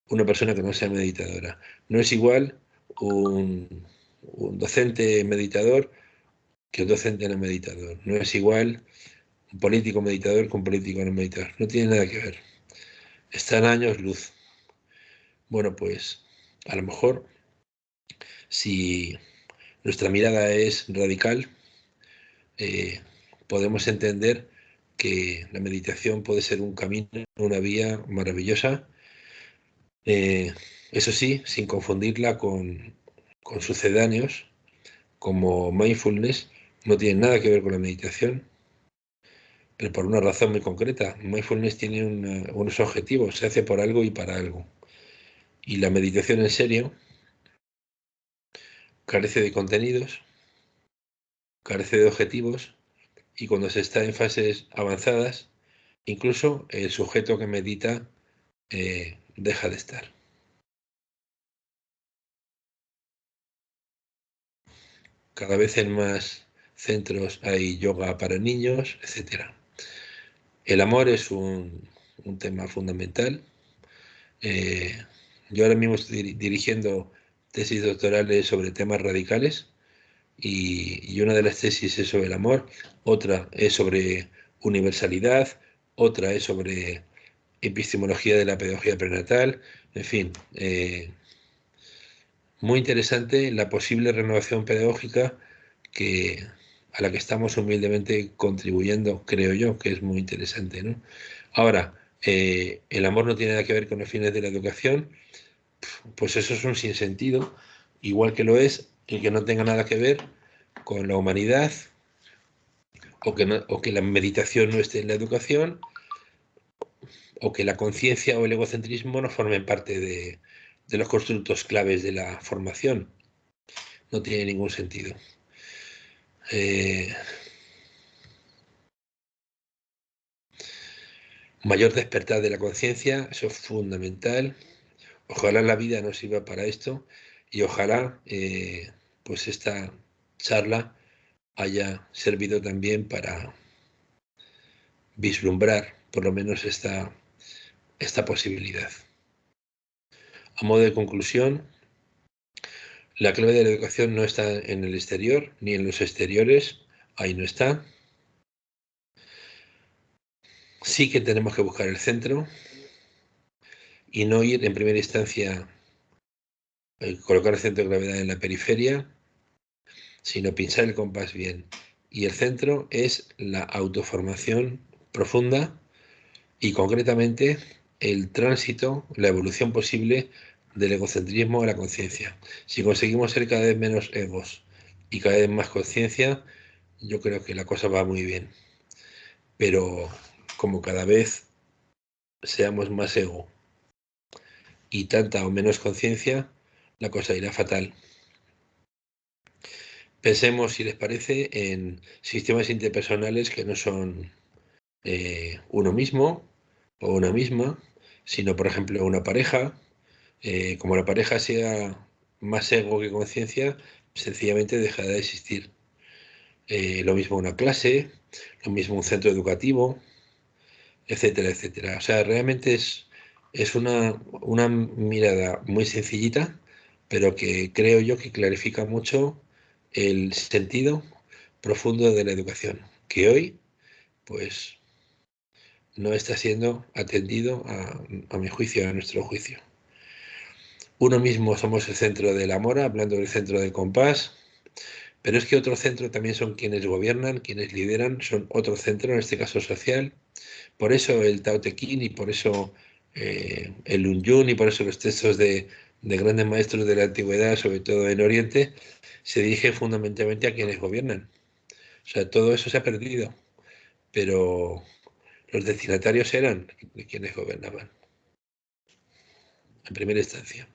una persona que no sea meditadora. No es igual un docente meditador que un docente no meditador. No es igual un político meditador que un político no meditador. No tiene nada que ver. Están años luz. Bueno, pues a lo mejor si nuestra mirada es radical, podemos entender que la meditación puede ser un camino, una vía maravillosa, eso sí, sin confundirla con sucedáneos como mindfulness. No tiene nada que ver con la meditación, pero por una razón muy concreta. Mindfulness tiene unos objetivos, se hace por algo y para algo. Y la meditación en serio carece de contenidos, carece de objetivos, y cuando se está en fases avanzadas, incluso el sujeto que medita deja de estar. Cada vez en más centros hay yoga para niños, etc. El amor es un tema fundamental. Yo ahora mismo estoy dirigiendo tesis doctorales sobre temas radicales, y una de las tesis es sobre el amor, otra es sobre universalidad, otra es sobre epistemología de la pedagogía prenatal. En fin, muy interesante la posible renovación pedagógica a la que estamos humildemente contribuyendo, creo yo, que es muy interesante, ¿no? Ahora, el amor no tiene nada que ver con los fines de la educación. Pues eso es un sinsentido, igual que lo es el que no tenga nada que ver con la humanidad, o que la meditación no esté en la educación, o que la conciencia o el egocentrismo no formen parte de los constructos claves de la formación. No tiene ningún sentido. Mayor despertar de la conciencia, eso es fundamental. Ojalá la vida nos sirva para esto, y ojalá pues esta charla haya servido también para vislumbrar por lo menos esta posibilidad. A modo de conclusión, la clave de la educación no está en el exterior ni en los exteriores, ahí no está. Sí que tenemos que buscar el centro y no ir en primera instancia colocar el centro de gravedad en la periferia, sino pinchar el compás bien. Y el centro es la autoformación profunda y concretamente el tránsito, la evolución posible del egocentrismo a la conciencia. Si conseguimos ser cada vez menos egos y cada vez más conciencia, yo creo que la cosa va muy bien. Pero como cada vez seamos más ego y tanta o menos conciencia, la cosa irá fatal. Pensemos, si les parece, en sistemas interpersonales que no son uno mismo o una misma, sino, por ejemplo, una pareja. Como la pareja sea más ego que conciencia, sencillamente dejará de existir. Lo mismo una clase, lo mismo un centro educativo, etcétera, etcétera. O sea, realmente es una mirada muy sencillita, pero que creo yo que clarifica mucho el sentido profundo de la educación, que hoy, pues, no está siendo atendido a mi juicio, a nuestro juicio. Uno mismo somos el centro de la mora, hablando del centro del compás, pero es que otro centro también son quienes gobiernan, quienes lideran, son otro centro, en este caso social. Por eso el Tao Te Ching y por eso el Lun Yun y por eso los textos de grandes maestros de la antigüedad, sobre todo en Oriente, se dirigen fundamentalmente a quienes gobiernan. O sea, todo eso se ha perdido, pero los destinatarios eran quienes gobernaban, en primera instancia.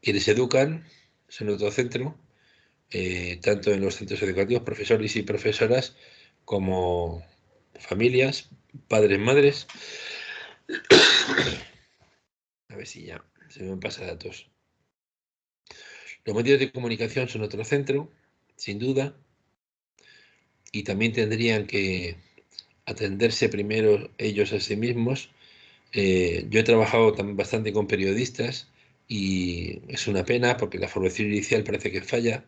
Quienes educan son otro centro, tanto en los centros educativos, profesores y profesoras, como familias, padres, madres. A ver si ya se me pasa datos. Los medios de comunicación son otro centro, sin duda, y también tendrían que atenderse primero ellos a sí mismos. Yo he trabajado también bastante con periodistas y es una pena porque la formación inicial parece que falla.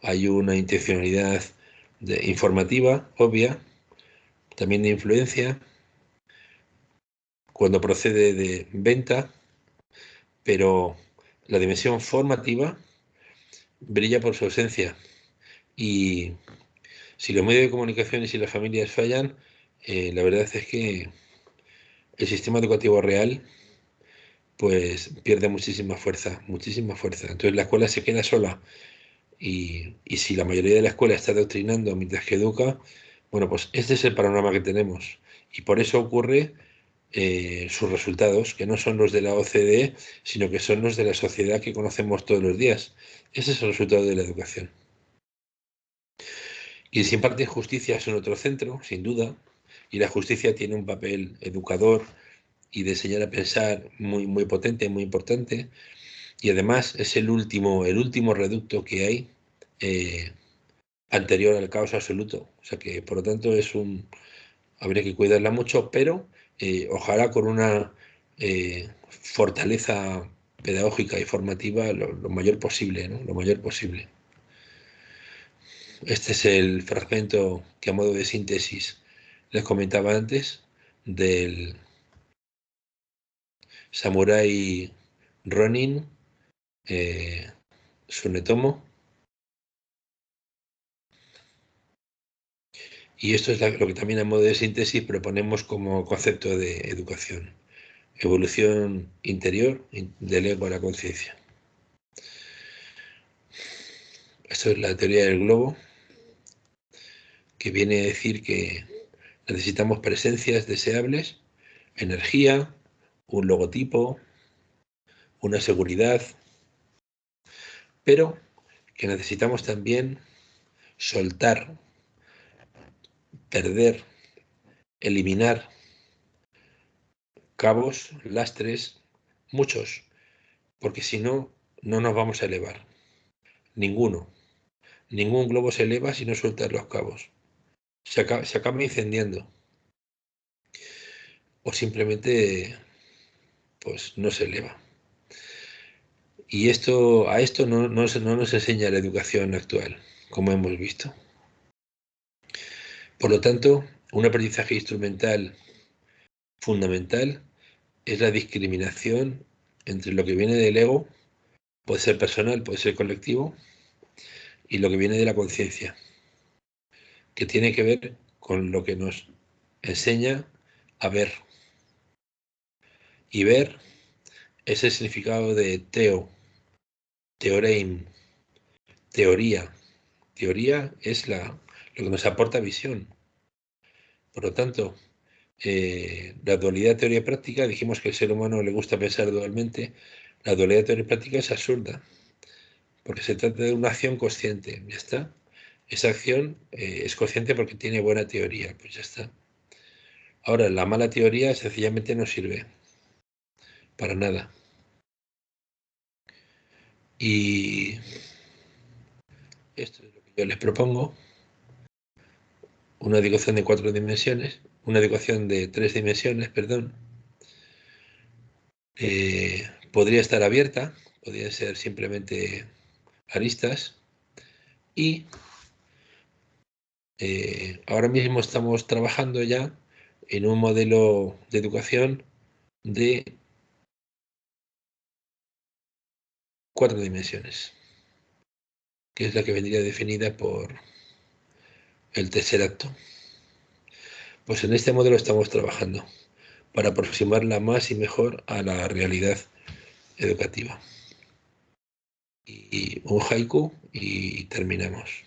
Hay una intencionalidad informativa, obvia, también de influencia, cuando procede de venta, pero la dimensión formativa brilla por su ausencia. Y si los medios de comunicación y si las familias fallan, la verdad es que el sistema educativo real pues pierde muchísima fuerza, muchísima fuerza. Entonces la escuela se queda sola y si la mayoría de la escuela está adoctrinando mientras que educa, bueno, pues este es el panorama que tenemos. Y por eso ocurre sus resultados, que no son los de la OCDE, sino que son los de la sociedad que conocemos todos los días. Ese es el resultado de la educación. Y si imparte justicia son otro centro, sin duda, y la justicia tiene un papel educador y de enseñar a pensar muy, muy potente, muy importante, y además es el último reducto que hay eh, anterior al caos absoluto. O sea que, por lo tanto, habría que cuidarla mucho, pero ojalá con una fortaleza pedagógica y formativa lo mayor posible, ¿no? Lo mayor posible. Este es el fragmento que a modo de síntesis les comentaba antes del samurái Ronin Tsunetomo. Y esto es lo que también a modo de síntesis proponemos como concepto de educación. Evolución interior del ego a la conciencia. Esto es la teoría del globo, que viene a decir que necesitamos presencias deseables, energía, un logotipo, una seguridad, pero que necesitamos también soltar, perder, eliminar cabos, lastres, muchos, porque si no, no nos vamos a elevar. Ninguno. Ningún globo se eleva si no sueltas los cabos. Se acaba incendiando. O simplemente, pues no se eleva. Y a esto no nos enseña la educación actual, como hemos visto. Por lo tanto, un aprendizaje instrumental fundamental es la discriminación entre lo que viene del ego, puede ser personal, puede ser colectivo, y lo que viene de la conciencia, que tiene que ver con lo que nos enseña a ver. Y ver es el significado de teo, teorein, teoría. Teoría es lo que nos aporta visión. Por lo tanto, la dualidad teoría-práctica, dijimos que al ser humano le gusta pensar dualmente, la dualidad teoría-práctica es absurda, porque se trata de una acción consciente, ya está. Esa acción es consciente porque tiene buena teoría, pues ya está. Ahora, la mala teoría sencillamente no sirve para nada. Y esto es lo que yo les propongo, una educación de 4 dimensiones, una educación de 3 dimensiones, perdón. Podría estar abierta, podría ser simplemente aristas y Ahora mismo estamos trabajando ya en un modelo de educación de 4 dimensiones, que es la que vendría definida por el tercer acto. Pues en este modelo estamos trabajando para aproximarla más y mejor a la realidad educativa. Y un haiku y terminamos.